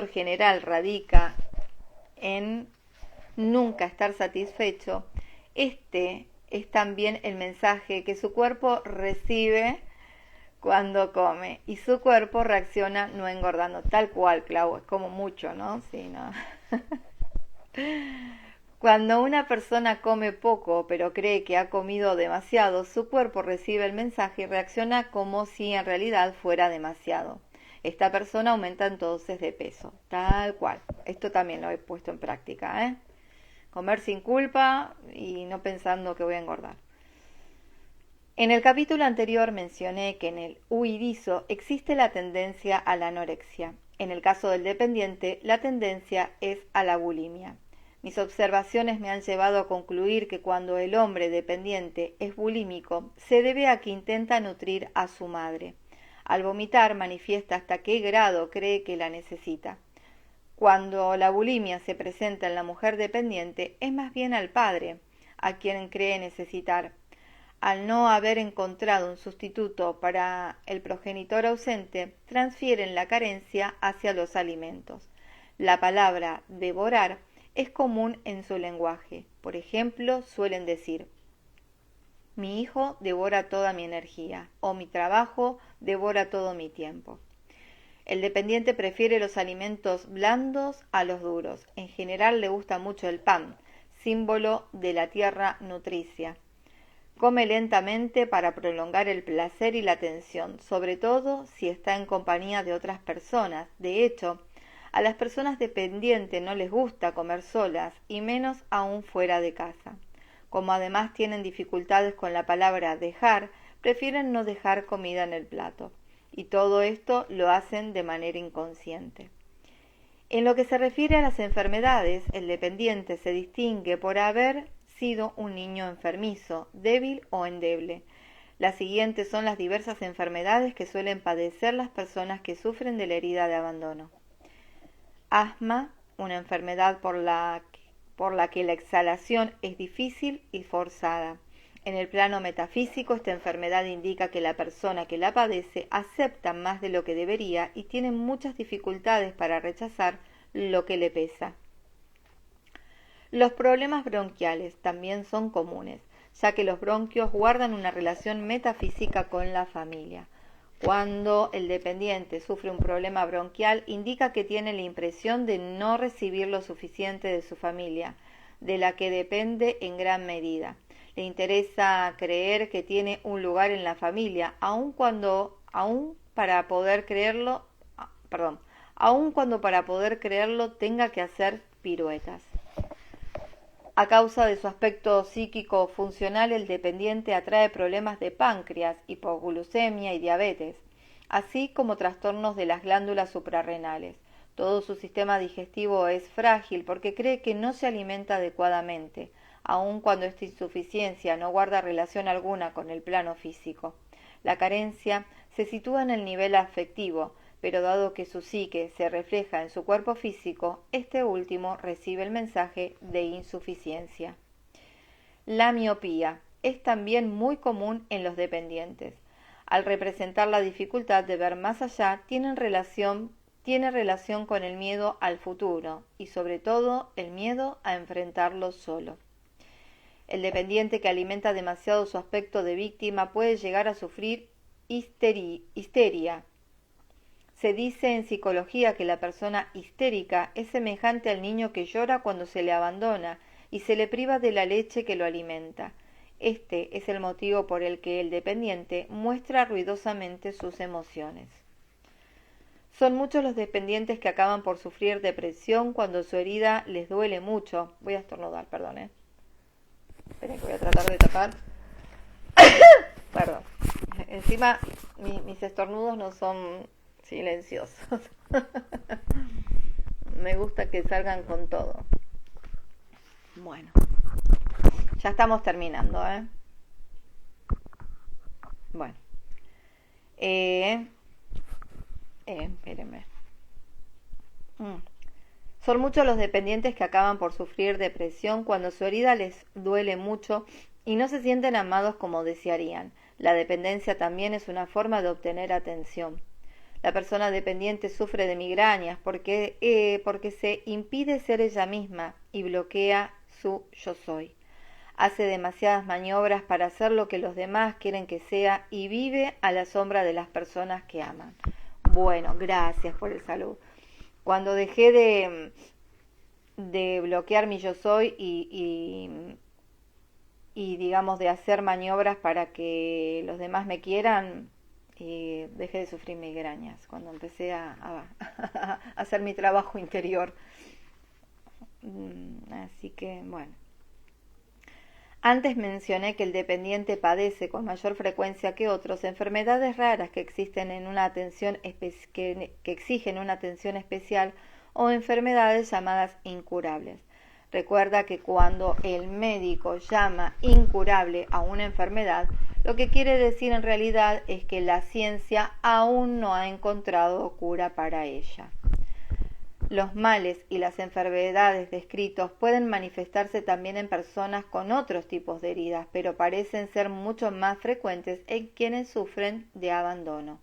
general radica en nunca estar satisfecho, este es también el mensaje que su cuerpo recibe cuando come, y su cuerpo reacciona no engordando, tal cual, Clau, es como mucho, ¿no? Sí, no. Cuando una persona come poco pero cree que ha comido demasiado, su cuerpo recibe el mensaje y reacciona como si en realidad fuera demasiado. Esta persona aumenta entonces de peso, tal cual. Esto también lo he puesto en práctica, ¿eh? Comer sin culpa y no pensando que voy a engordar. En el capítulo anterior mencioné que en el huidizo existe la tendencia a la anorexia. En el caso del dependiente, la tendencia es a la bulimia. Mis observaciones me han llevado a concluir que cuando el hombre dependiente es bulímico, se debe a que intenta nutrir a su madre. Al vomitar manifiesta hasta qué grado cree que la necesita. Cuando la bulimia se presenta en la mujer dependiente, es más bien al padre, a quien cree necesitar. al no haber encontrado un sustituto para el progenitor ausente, transfieren la carencia hacia los alimentos. La palabra devorar es común en su lenguaje. Por ejemplo, suelen decir: mi hijo devora toda mi energía, o mi trabajo devora todo mi tiempo. El dependiente prefiere los alimentos blandos a los duros. En general le gusta mucho el pan, símbolo de la tierra nutricia. Come lentamente para prolongar el placer y la atención, sobre todo si está en compañía de otras personas. De hecho, a las personas dependientes no les gusta comer solas, y menos aún fuera de casa. Como además tienen dificultades con la palabra dejar, prefieren no dejar comida en el plato. Y todo esto lo hacen de manera inconsciente. En lo que se refiere a las enfermedades, el dependiente se distingue por haber sido un niño enfermizo, débil o endeble. Las siguientes son las diversas enfermedades que suelen padecer las personas que sufren de la herida de abandono. Asma, una enfermedad por la que la exhalación es difícil y forzada. En el plano metafísico, esta enfermedad indica que la persona que la padece acepta más de lo que debería y tiene muchas dificultades para rechazar lo que le pesa. Los problemas bronquiales también son comunes, ya que los bronquios guardan una relación metafísica con la familia. Cuando el dependiente sufre un problema bronquial, indica que tiene la impresión de no recibir lo suficiente de su familia, de la que depende en gran medida. Le interesa creer que tiene un lugar en la familia, aun cuando para poder creerlo tenga que hacer piruetas. A causa de su aspecto psíquico funcional, el dependiente atrae problemas de páncreas, hipoglucemia y diabetes, así como trastornos de las glándulas suprarrenales. Todo su sistema digestivo es frágil porque cree que no se alimenta adecuadamente, aun cuando esta insuficiencia no guarda relación alguna con el plano físico. La carencia se sitúa en el nivel afectivo, pero dado que su psique se refleja en su cuerpo físico, este último recibe el mensaje de insuficiencia. La miopía es también muy común en los dependientes. Al representar la dificultad de ver más allá, tiene relación con el miedo al futuro y sobre todo el miedo a enfrentarlo solo. El dependiente que alimenta demasiado su aspecto de víctima puede llegar a sufrir histeria. Se dice en psicología que la persona histérica es semejante al niño que llora cuando se le abandona y se le priva de la leche que lo alimenta. Este es el motivo por el que el dependiente muestra ruidosamente sus emociones. Son muchos los dependientes que acaban por sufrir depresión cuando su herida les duele mucho. Voy a estornudar, perdón, Esperen que voy a tratar de tapar. Perdón. Encima, mis estornudos no son silenciosos. Me gusta que salgan con todo. Bueno. Ya estamos terminando, Bueno. Espérenme. Son muchos los dependientes que acaban por sufrir depresión cuando su herida les duele mucho y no se sienten amados como desearían. La dependencia también es una forma de obtener atención. La persona dependiente sufre de migrañas porque se impide ser ella misma y bloquea su yo soy. Hace demasiadas maniobras para hacer lo que los demás quieren que sea y vive a la sombra de las personas que aman. Bueno, gracias por el saludo. Cuando dejé de bloquear mi yo soy y digamos de hacer maniobras para que los demás me quieran, dejé de sufrir migrañas cuando empecé a hacer mi trabajo interior. Así que bueno. Antes mencioné que el dependiente padece con mayor frecuencia que otros enfermedades raras que exigen una atención especial o enfermedades llamadas incurables. Recuerda que cuando el médico llama incurable a una enfermedad, lo que quiere decir en realidad es que la ciencia aún no ha encontrado cura para ella. Los males y las enfermedades descritos pueden manifestarse también en personas con otros tipos de heridas, pero parecen ser mucho más frecuentes en quienes sufren de abandono.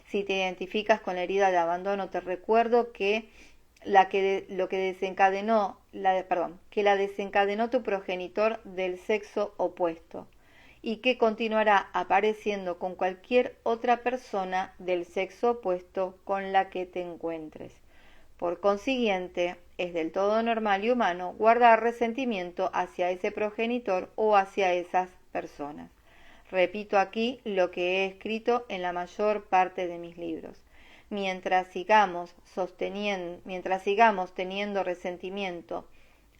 Si te identificas con la herida de abandono, te recuerdo que la desencadenó tu progenitor del sexo opuesto y que continuará apareciendo con cualquier otra persona del sexo opuesto con la que te encuentres. Por consiguiente, es del todo normal y humano guardar resentimiento hacia ese progenitor o hacia esas personas. Repito aquí lo que he escrito en la mayor parte de mis libros. Mientras sigamos teniendo resentimiento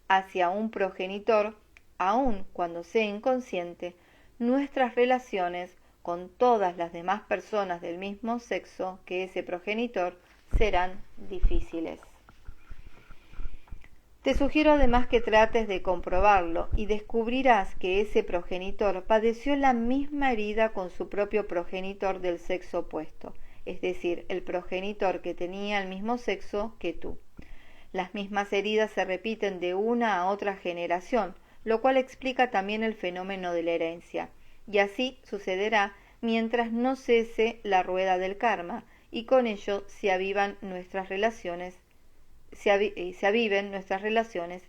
hacia un progenitor, aun cuando sea inconsciente, nuestras relaciones con todas las demás personas del mismo sexo que ese progenitor serán difíciles. Te sugiero además que trates de comprobarlo y descubrirás que ese progenitor padeció la misma herida con su propio progenitor del sexo opuesto, es decir, el progenitor que tenía el mismo sexo que tú. Las mismas heridas se repiten de una a otra generación, lo cual explica también el fenómeno de la herencia, y así sucederá mientras no cese la rueda del karma, y con ello se aviven nuestras relaciones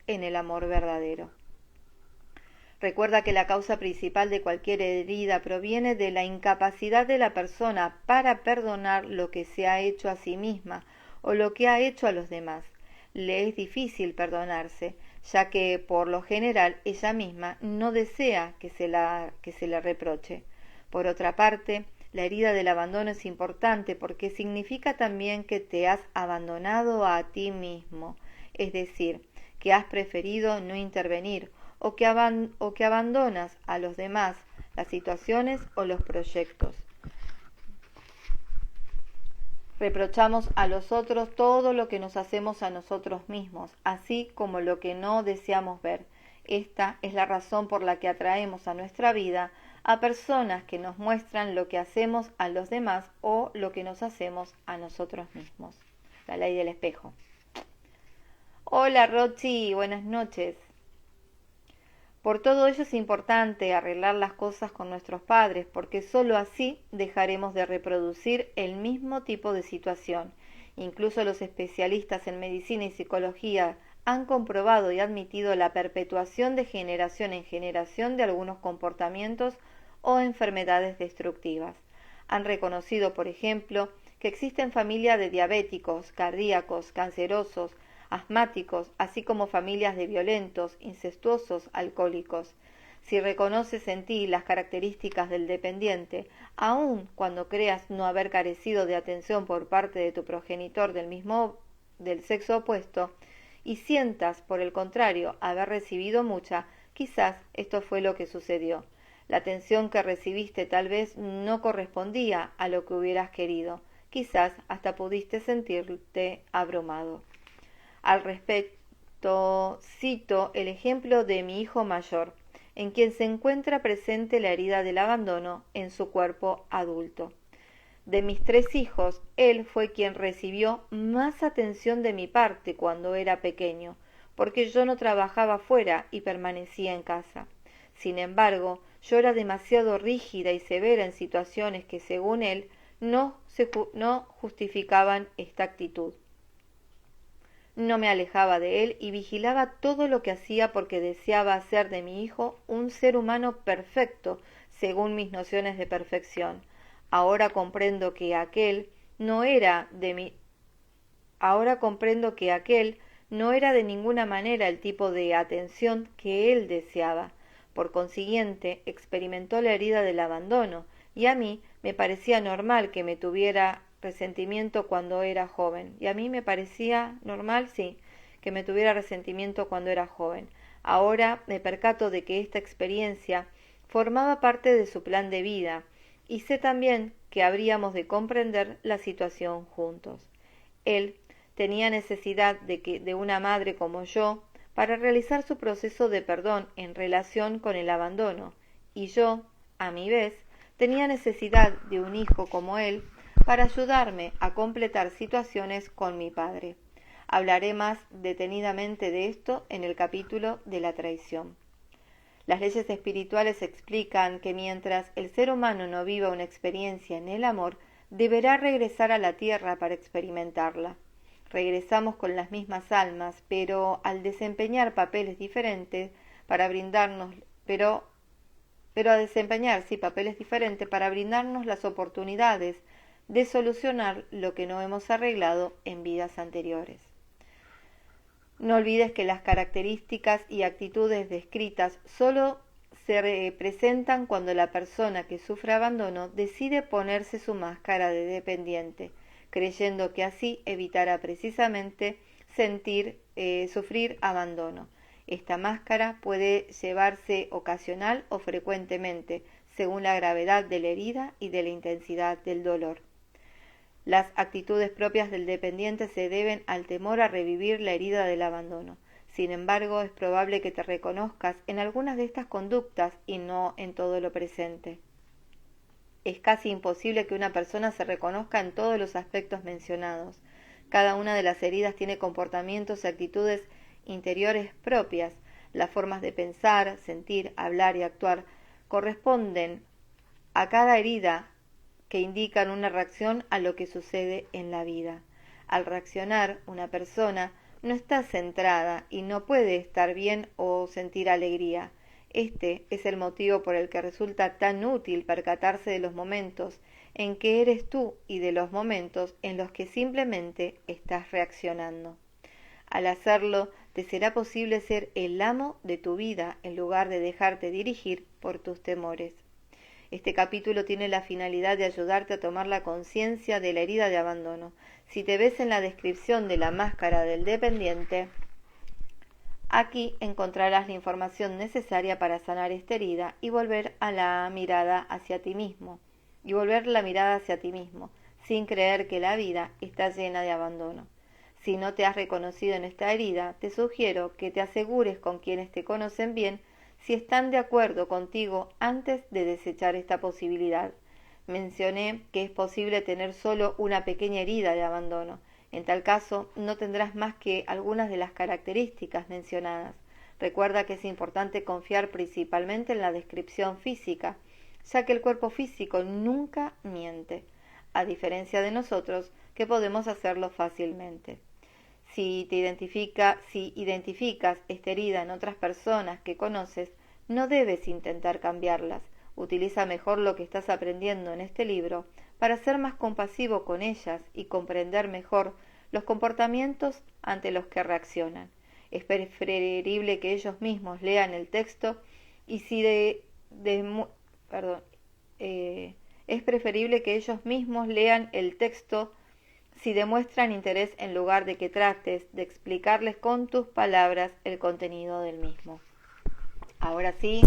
en el amor verdadero. Recuerda que la causa principal de cualquier herida proviene de la incapacidad de la persona para perdonar lo que se ha hecho a sí misma o lo que ha hecho a los demás. Le es difícil perdonarse, ya que por lo general ella misma no desea que se le reproche. Por otra parte, la herida del abandono es importante porque significa también que te has abandonado a ti mismo, es decir, que has preferido no intervenir o que abandonas a los demás, las situaciones o los proyectos. Reprochamos a los otros todo lo que nos hacemos a nosotros mismos, así como lo que no deseamos ver. Esta es la razón por la que atraemos a nuestra vida a personas que nos muestran lo que hacemos a los demás o lo que nos hacemos a nosotros mismos. La ley del espejo. Hola Rochi, buenas noches. Por todo ello es importante arreglar las cosas con nuestros padres, porque sólo así dejaremos de reproducir el mismo tipo de situación. Incluso los especialistas en medicina y psicología han comprobado y admitido la perpetuación de generación en generación de algunos comportamientos o enfermedades destructivas. Han reconocido, por ejemplo, que existen familias de diabéticos, cardíacos, cancerosos, asmáticos, así como familias de violentos, incestuosos, alcohólicos. Si reconoces en ti las características del dependiente, aun cuando creas no haber carecido de atención por parte de tu progenitor del sexo opuesto, y sientas, por el contrario, haber recibido mucha, quizás esto fue lo que sucedió. La atención que recibiste tal vez no correspondía a lo que hubieras querido, quizás hasta pudiste sentirte abrumado. Al respecto, cito el ejemplo de mi hijo mayor, en quien se encuentra presente la herida del abandono en su cuerpo adulto. De mis 3 hijos, él fue quien recibió más atención de mi parte cuando era pequeño, porque yo no trabajaba fuera y permanecía en casa. Sin embargo, yo era demasiado rígida y severa en situaciones que, según él, no justificaban esta actitud. No me alejaba de él y vigilaba todo lo que hacía porque deseaba hacer de mi hijo un ser humano perfecto, según mis nociones de perfección. Ahora comprendo que aquel no era de ninguna manera el tipo de atención que él deseaba. Por consiguiente, experimentó la herida del abandono, y a mí me parecía normal que me tuviera resentimiento cuando era joven. Y a mí me parecía normal, sí, que me tuviera resentimiento cuando era joven. Ahora me percato de que esta experiencia formaba parte de su plan de vida, y sé también que habríamos de comprender la situación juntos. Él tenía necesidad de una madre como yo para realizar su proceso de perdón en relación con el abandono, y yo, a mi vez, tenía necesidad de un hijo como él para ayudarme a completar situaciones con mi padre. Hablaré más detenidamente de esto en el capítulo de la traición. Las leyes espirituales explican que mientras el ser humano no viva una experiencia en el amor, deberá regresar a la tierra para experimentarla. Regresamos con las mismas almas, pero al desempeñar papeles diferentes para brindarnos, pero a desempeñar papeles diferentes para brindarnos las oportunidades de solucionar lo que no hemos arreglado en vidas anteriores. No olvides que las características y actitudes descritas solo se presentan cuando la persona que sufre abandono decide ponerse su máscara de dependiente, creyendo que así evitará precisamente sufrir abandono. Esta máscara puede llevarse ocasional o frecuentemente, según la gravedad de la herida y de la intensidad del dolor. Las actitudes propias del dependiente se deben al temor a revivir la herida del abandono. Sin embargo, es probable que te reconozcas en algunas de estas conductas y no en todo lo presente. Es casi imposible que una persona se reconozca en todos los aspectos mencionados. Cada una de las heridas tiene comportamientos y actitudes interiores propias. Las formas de pensar, sentir, hablar y actuar corresponden a cada herida que indican una reacción a lo que sucede en la vida. Al reaccionar, una persona no está centrada y no puede estar bien o sentir alegría. Este es el motivo por el que resulta tan útil percatarse de los momentos en que eres tú y de los momentos en los que simplemente estás reaccionando. Al hacerlo, te será posible ser el amo de tu vida en lugar de dejarte dirigir por tus temores. Este capítulo tiene la finalidad de ayudarte a tomar la conciencia de la herida de abandono. Si te ves en la descripción de la máscara del dependiente, aquí encontrarás la información necesaria para sanar esta herida y volver la mirada hacia ti mismo, sin creer que la vida está llena de abandono. Si no te has reconocido en esta herida, te sugiero que te asegures con quienes te conocen bien si están de acuerdo contigo antes de desechar esta posibilidad. Mencioné que es posible tener solo una pequeña herida de abandono. En tal caso, no tendrás más que algunas de las características mencionadas. Recuerda que es importante confiar principalmente en la descripción física, ya que el cuerpo físico nunca miente, a diferencia de nosotros, que podemos hacerlo fácilmente. Si identificas esta herida en otras personas que conoces, no debes intentar cambiarlas. Utiliza mejor lo que estás aprendiendo en este libro para ser más compasivo con ellas y comprender mejor los comportamientos ante los que reaccionan. Es preferible que ellos mismos lean el texto y es preferible que ellos mismos lean el texto si demuestran interés en lugar de que trates de explicarles con tus palabras el contenido del mismo. Ahora sí,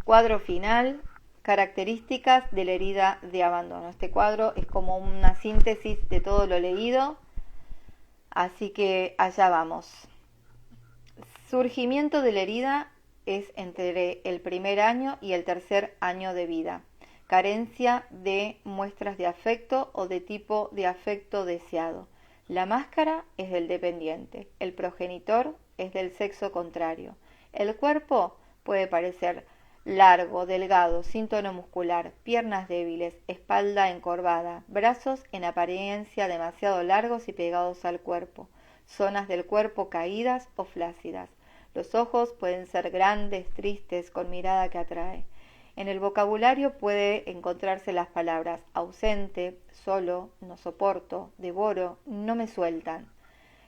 cuadro final, características de la herida de abandono. Este cuadro es como una síntesis de todo lo leído, así que allá vamos. Surgimiento de la herida es entre el primer año y el tercer año de vida. Carencia de muestras de afecto o de tipo de afecto deseado. La máscara es del dependiente, el progenitor es del sexo contrario. El cuerpo puede parecer largo, delgado, sin tono muscular, piernas débiles, espalda encorvada, brazos en apariencia demasiado largos y pegados al cuerpo, zonas del cuerpo caídas o flácidas. Los ojos pueden ser grandes, tristes, con mirada que atrae. En el vocabulario puede encontrarse las palabras ausente, solo, no soporto, devoro, no me sueltan.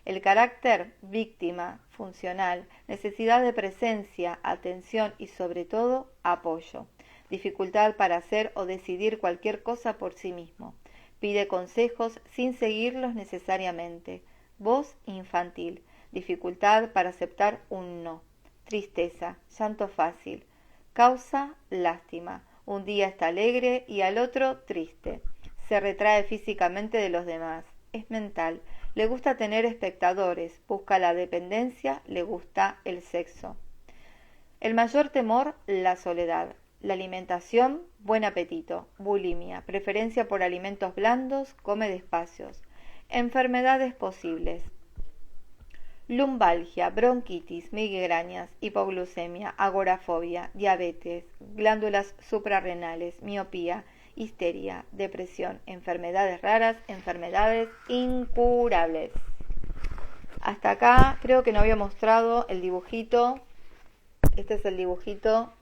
El carácter víctima, funcional, necesidad de presencia, atención y sobre todo apoyo. Dificultad para hacer o decidir cualquier cosa por sí mismo. Pide consejos sin seguirlos necesariamente. Voz infantil. Dificultad para aceptar un no. Tristeza, llanto fácil. Causa lástima. Un día está alegre y al otro triste. Se retrae físicamente de los demás. Es mental. Le gusta tener espectadores. Busca la dependencia. Le gusta el sexo. El mayor temor, la soledad. La alimentación, buen apetito. Bulimia. Preferencia por alimentos blandos. Come despacios. Enfermedades posibles. lumbalgia, bronquitis, migrañas, hipoglucemia, agorafobia, diabetes, glándulas suprarrenales, miopía, histeria, depresión, enfermedades raras, enfermedades incurables. Hasta acá creo que no había mostrado el dibujito. Este es el dibujito.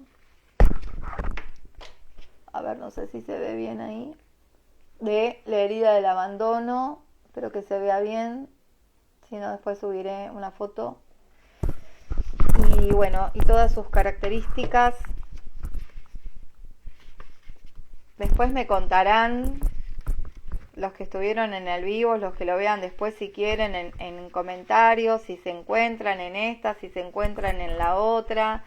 A ver, no sé si se ve bien ahí. De la herida del abandono. Espero que se vea bien. Si no, después subiré una foto. Y bueno, y todas sus características. Después me contarán los que estuvieron en el vivo, los que lo vean después si quieren en comentarios, si se encuentran en esta, si se encuentran en la otra.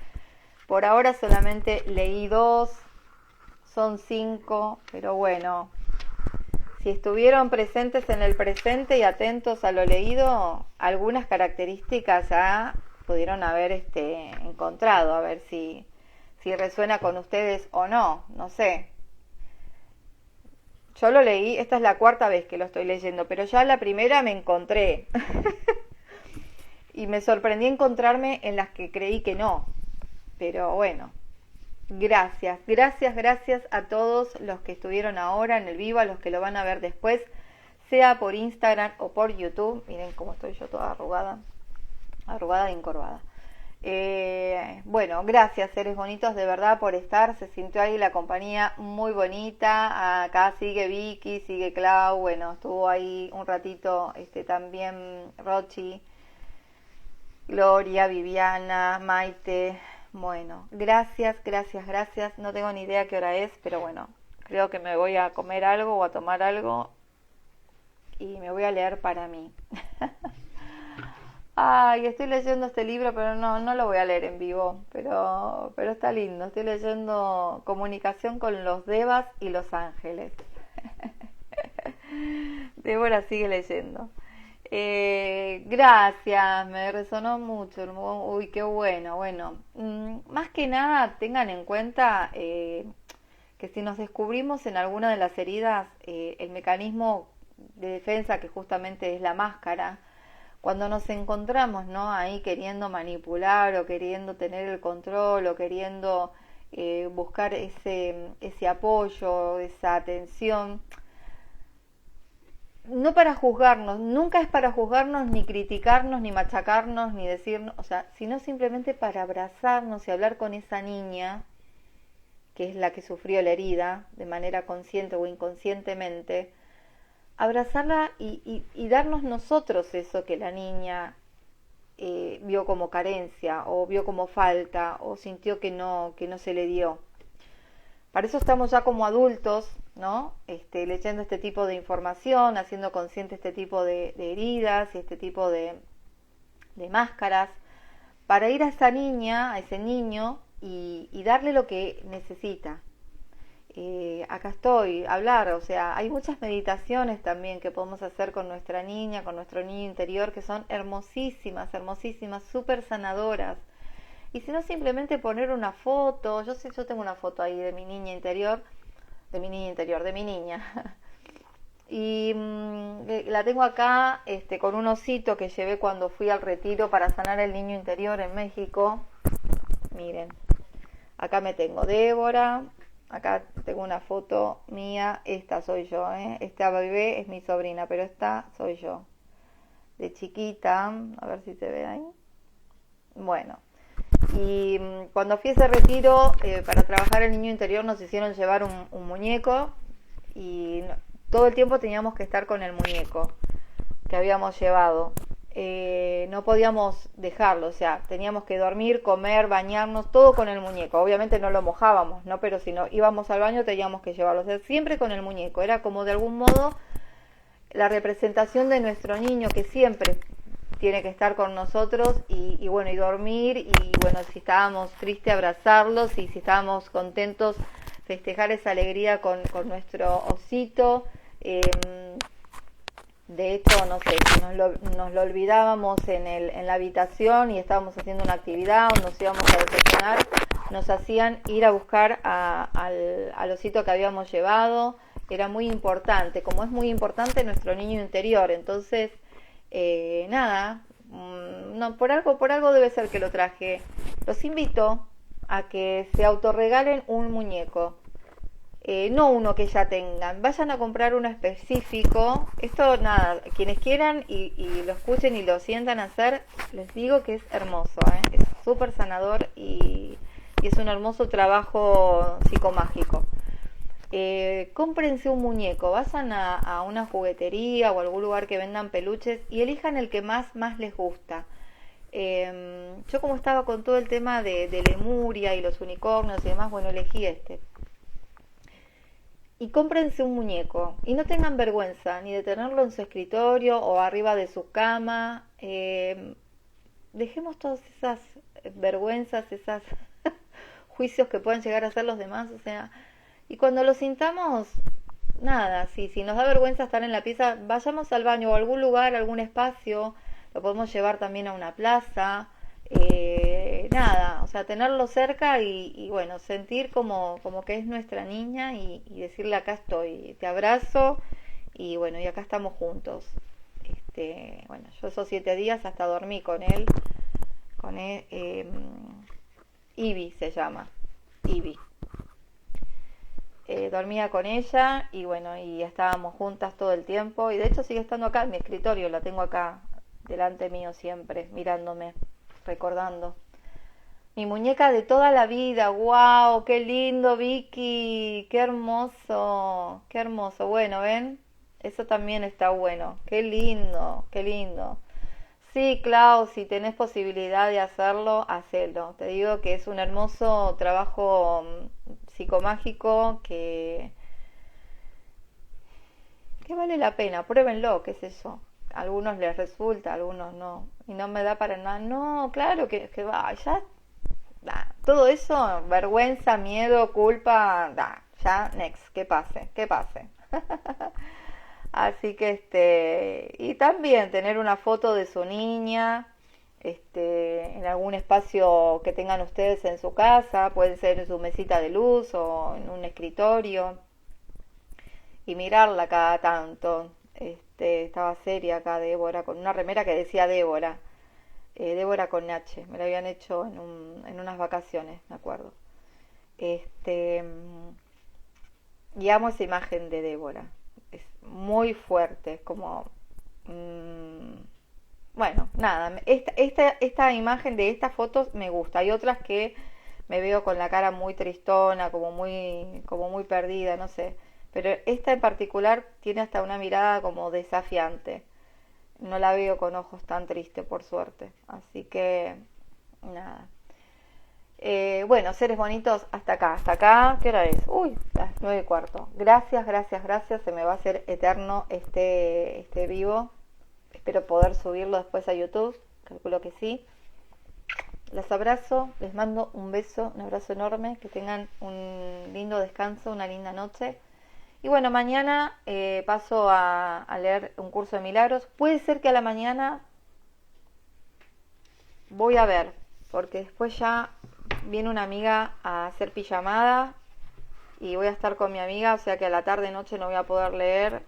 Por ahora solamente leí 2, son 5, pero bueno, si estuvieron presentes en el presente y atentos a lo leído, algunas características ya pudieron haber encontrado, a ver si resuena con ustedes o no, no sé. Yo lo leí, esta es la 4ª vez que lo estoy leyendo, pero ya la primera me encontré. Y me sorprendí encontrarme en las que creí que no. Pero bueno, gracias a todos los que estuvieron ahora en el vivo, a los que lo van a ver después, sea por Instagram o por YouTube. Miren cómo estoy yo toda arrugada y encorvada. Bueno, gracias seres bonitos de verdad por estar, se sintió ahí la compañía muy bonita. Acá sigue Vicky, sigue Clau, bueno, estuvo ahí un ratito también Rochi, Gloria, Viviana, Maite. Bueno, gracias, no tengo ni idea qué hora es, pero bueno, creo que me voy a comer algo o a tomar algo y me voy a leer para mí. Ay, estoy leyendo este libro, pero no lo voy a leer en vivo, pero está lindo. Estoy leyendo Comunicación con los Devas y los Ángeles. Débora sigue leyendo. Gracias, me resonó mucho. Uy, qué bueno. Bueno, más que nada tengan en cuenta que si nos descubrimos en alguna de las heridas, el mecanismo de defensa que justamente es la máscara, cuando nos encontramos, ¿no?, ahí queriendo manipular o queriendo tener el control o queriendo buscar ese apoyo, esa atención, no para juzgarnos, nunca es para juzgarnos, ni criticarnos, ni machacarnos, ni decirnos, o sea, sino simplemente para abrazarnos y hablar con esa niña, que es la que sufrió la herida, de manera consciente o inconscientemente, abrazarla y darnos nosotros eso que la niña vio como carencia o vio como falta o sintió que no se le dio. Para eso estamos ya como adultos, ¿no? Leyendo este tipo de información, haciendo consciente este tipo de heridas y este tipo de máscaras, para ir a esa niña, a ese niño y darle lo que necesita. Acá estoy, hablar, o sea, hay muchas meditaciones también que podemos hacer con nuestra niña, con nuestro niño interior, que son hermosísimas, súper sanadoras. Y si no, simplemente poner una foto. Yo tengo una foto ahí de mi niña interior, de mi niña. Y la tengo acá con un osito que llevé cuando fui al retiro para sanar el niño interior en México. Miren, acá me tengo Débora. Acá tengo una foto mía, esta soy yo, Esta bebé es mi sobrina, pero esta soy yo, de chiquita, a ver si se ve ahí. Bueno, y cuando fui a ese retiro, para trabajar el niño interior nos hicieron llevar un muñeco y todo el tiempo teníamos que estar con el muñeco que habíamos llevado. No podíamos dejarlo, o sea, teníamos que dormir, comer, bañarnos, todo con el muñeco. Obviamente no lo mojábamos, ¿no? Pero si no íbamos al baño teníamos que llevarlo, o sea, siempre con el muñeco. Era como de algún modo la representación de nuestro niño que siempre tiene que estar con nosotros y bueno, y dormir, y bueno, si estábamos tristes abrazarlos, y si estábamos contentos festejar esa alegría con nuestro osito. De hecho, no sé, si nos lo olvidábamos en la habitación y estábamos haciendo una actividad o nos íbamos a desayunar, nos hacían ir a buscar al osito que habíamos llevado. Era muy importante, como es muy importante nuestro niño interior. Entonces, nada, No, por algo debe ser que lo traje. Los invito a que se autorregalen un muñeco. No uno que ya tengan, vayan a comprar uno específico. Esto nada, quienes quieran y lo escuchen y lo sientan hacer, les digo que es hermoso, es súper sanador y es un hermoso trabajo psicomágico. Cómprense un muñeco, vayan a una juguetería o algún lugar que vendan peluches y elijan el que más les gusta. Yo como estaba con todo el tema de Lemuria y los unicornios y demás, bueno, elegí este. Y cómprense un muñeco y no tengan vergüenza ni de tenerlo en su escritorio o arriba de su cama. Dejemos todas esas vergüenzas, esos juicios que puedan llegar a hacer los demás, o sea, y cuando lo sintamos, nada, si nos da vergüenza estar en la pieza, vayamos al baño o a algún lugar, algún espacio, lo podemos llevar también a una plaza, nada, o sea, tenerlo cerca y bueno, sentir como que es nuestra niña y decirle acá estoy, te abrazo y bueno, y acá estamos juntos. Bueno, yo esos 7 días hasta dormí con él, Ivy se llama, Ivy. Dormía con ella y bueno, y estábamos juntas todo el tiempo y de hecho sigue estando acá en mi escritorio, la tengo acá delante mío siempre, mirándome, recordando. Mi muñeca de toda la vida, wow, qué lindo Vicky, qué hermoso, qué hermoso. Bueno, ¿ven? Eso también está bueno, qué lindo, qué lindo. Sí, Clau, si tenés posibilidad de hacerlo, hacelo. Te digo que es un hermoso trabajo psicomágico que vale la pena. Pruébenlo, qué sé yo. A algunos les resulta, a algunos no. Y no me da para nada. No, claro que va, ya. Todo eso, vergüenza, miedo, culpa, ya, next, que pase, que pase. Así que y también tener una foto de su niña, en algún espacio que tengan ustedes en su casa, puede ser en su mesita de luz o en un escritorio, y mirarla cada tanto. Estaba seria acá Débora, con una remera que decía Débora, Débora con H, me la habían hecho en unas vacaciones, me acuerdo. Y amo esa imagen de Débora, es muy fuerte, es como bueno, nada, esta imagen de estas fotos me gusta. Hay otras que me veo con la cara muy tristona, como muy perdida, no sé. Pero esta en particular tiene hasta una mirada como desafiante. No la veo con ojos tan tristes, por suerte. Así que, nada. Bueno, seres bonitos, hasta acá. ¿Qué hora es? Uy, las 9:15. Gracias, gracias, gracias. Se me va a hacer eterno este vivo. Espero poder subirlo después a YouTube. Calculo que sí. Los abrazo, les mando un beso, un abrazo enorme. Que tengan un lindo descanso, una linda noche. Y bueno, mañana paso a leer un curso de milagros. Puede ser que a la mañana voy a ver, porque después ya viene una amiga a hacer pijamada y voy a estar con mi amiga, o sea que a la tarde noche no voy a poder leer.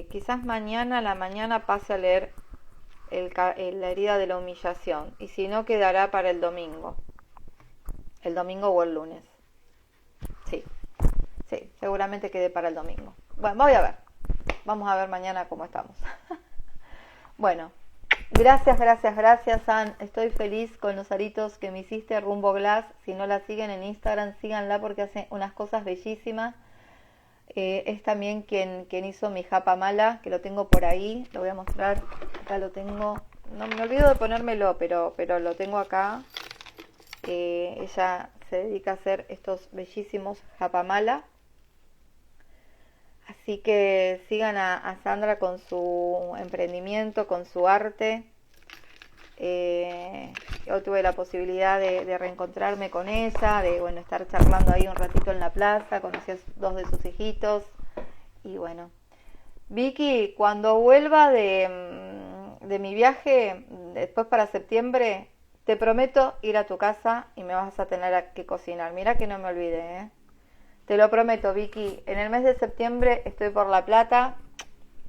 Quizás mañana a la mañana pase a leer la herida de la humillación y si no quedará para el domingo o el lunes. Sí, seguramente quede para el domingo. Bueno, vamos a ver mañana cómo estamos. Bueno, gracias, Ann. Estoy feliz con los aritos que me hiciste, Rumbo Glass. Si no la siguen en Instagram, síganla porque hace unas cosas bellísimas. Es también quien hizo mi japa mala, que lo tengo por ahí. Lo voy a mostrar. Acá lo tengo. No me olvido de ponérmelo, pero lo tengo acá. Ella se dedica a hacer estos bellísimos japa mala. Así que sigan a Sandra con su emprendimiento, con su arte. Yo tuve la posibilidad de reencontrarme con ella, de estar charlando ahí un ratito en la plaza, conocí a 2 de sus hijitos. Y bueno, Vicky, cuando vuelva de mi viaje, después para septiembre, te prometo ir a tu casa y me vas a tener que cocinar. Mira que no me olvide, Te lo prometo, Vicky. En el mes de septiembre estoy por La Plata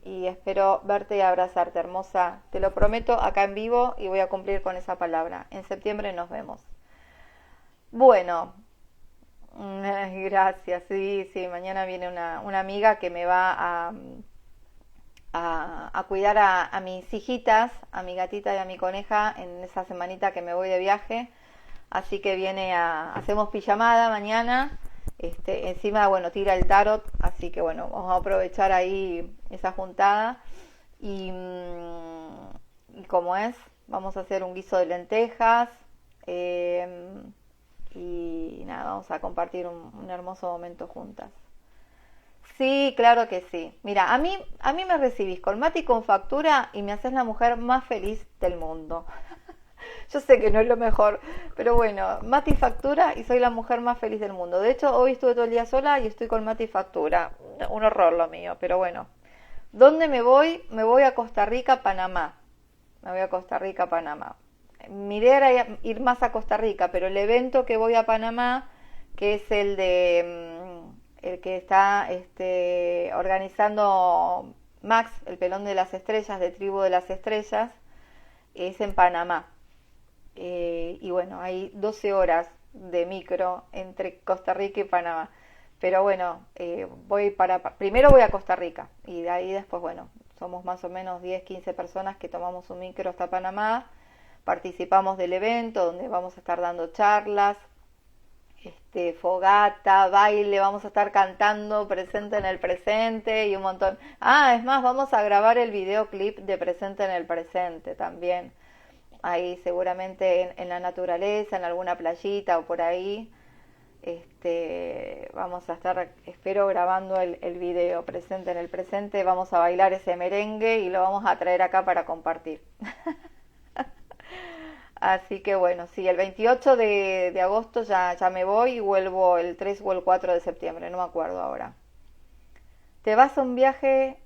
y espero verte y abrazarte, hermosa. Te lo prometo acá en vivo y voy a cumplir con esa palabra. En septiembre nos vemos. Bueno, gracias. Sí, sí, mañana viene una amiga que me va a cuidar a mis hijitas, a mi gatita y a mi coneja en esa semanita que me voy de viaje. Así que hacemos pijamada mañana. Encima, bueno, tira el tarot, así que bueno, vamos a aprovechar ahí esa juntada. Y como es, vamos a hacer un guiso de lentejas. Y nada, vamos a compartir un hermoso momento juntas. Sí, claro que sí. Mira, a mí me recibís con mate y con factura y me haces la mujer más feliz del mundo. Yo sé que no es lo mejor, pero bueno, mate y factura y soy la mujer más feliz del mundo. De hecho, hoy estuve todo el día sola y estoy con mate y factura. Un horror lo mío, pero bueno. ¿Dónde me voy? Me voy a Costa Rica, Panamá. Me voy a Costa Rica, Panamá. Mi idea era ir más a Costa Rica, pero el evento que voy a Panamá, que es el que está organizando Max, el pelón de las estrellas, de Tribu de las Estrellas, es en Panamá. Y bueno, hay 12 horas de micro entre Costa Rica y Panamá. Pero bueno, primero voy a Costa Rica y de ahí después, bueno, somos más o menos 10, 15 personas que tomamos un micro hasta Panamá, participamos del evento donde vamos a estar dando charlas, fogata, baile, vamos a estar cantando Presente en el Presente y un montón. Es más, vamos a grabar el videoclip de Presente en el Presente también. Ahí seguramente en la naturaleza, en alguna playita o por ahí. Vamos a estar, espero, grabando el video Presente en el Presente. Vamos a bailar ese merengue y lo vamos a traer acá para compartir. Así que bueno, sí, el 28 de agosto ya me voy y vuelvo el 3 o el 4 de septiembre, no me acuerdo ahora. ¿Te vas a un viaje?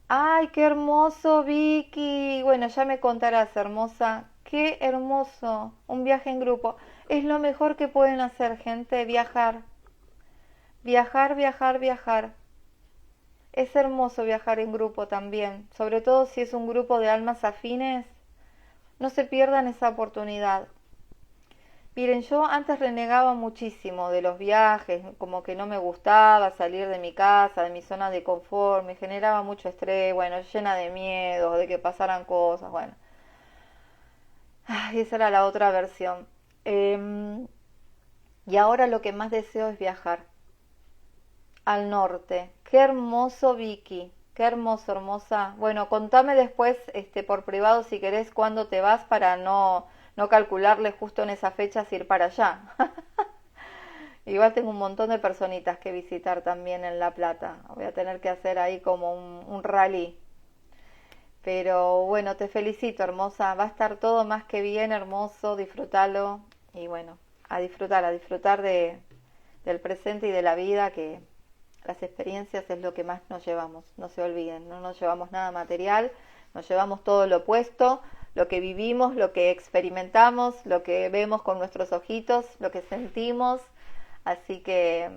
¡Ay, qué hermoso, Vicky! Bueno, ya me contarás, hermosa. ¡Qué hermoso! Un viaje en grupo. Es lo mejor que pueden hacer, gente, viajar. Viajar, viajar, viajar. Es hermoso viajar en grupo también, sobre todo si es un grupo de almas afines. No se pierdan esa oportunidad. Miren, yo antes renegaba muchísimo de los viajes, como que no me gustaba salir de mi casa, de mi zona de confort, me generaba mucho estrés, bueno, llena de miedos, de que pasaran cosas, bueno. Esa era la otra versión. Y ahora lo que más deseo es viajar al norte. Qué hermoso, Vicky. Qué hermoso, hermosa. Bueno, contame después por privado si querés cuándo te vas para no calcularle justo en esa fecha ir para allá. Igual tengo un montón de personitas que visitar también en La Plata. Voy a tener que hacer ahí como un rally. Pero bueno, te felicito, hermosa. Va a estar todo más que bien, hermoso. Disfrútalo. Y bueno, a disfrutar del presente y de la vida, que las experiencias es lo que más nos llevamos. No se olviden, no nos llevamos nada material, nos llevamos todo lo opuesto, lo que vivimos, lo que experimentamos, lo que vemos con nuestros ojitos, lo que sentimos. Así que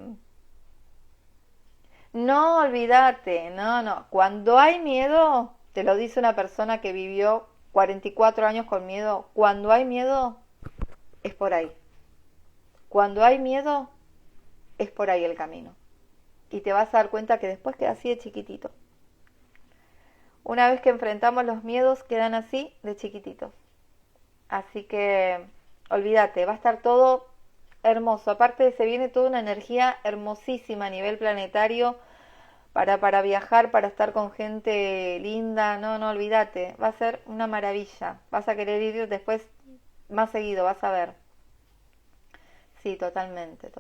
no olvídate, no. Cuando hay miedo, te lo dice una persona que vivió 44 años con miedo, cuando hay miedo, es por ahí. Cuando hay miedo, es por ahí el camino. Y te vas a dar cuenta que después queda así de chiquitito. Una vez que enfrentamos los miedos, quedan así de chiquititos. Así que olvídate, va a estar todo hermoso. Aparte se viene toda una energía hermosísima a nivel planetario para viajar, para estar con gente linda. No, olvídate, va a ser una maravilla. Vas a querer ir después más seguido, vas a ver. Sí, totalmente.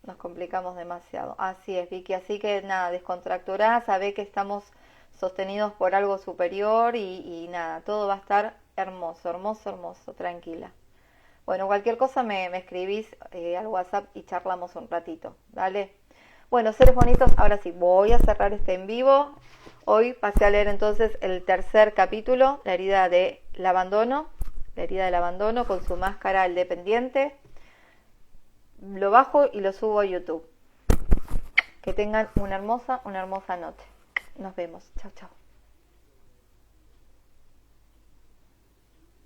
Nos complicamos demasiado. Así es, Vicky. Así que nada, descontracturá, sabé que estamos sostenidos por algo superior y nada, todo va a estar hermoso, tranquila. Bueno, cualquier cosa me escribís al WhatsApp y charlamos un ratito, ¿dale? Bueno, seres bonitos, ahora sí, voy a cerrar este en vivo. Hoy pasé a leer entonces el tercer capítulo, la herida del abandono con su máscara el dependiente. Lo bajo y lo subo a YouTube. Que tengan una hermosa noche. Nos vemos. Chau, chau.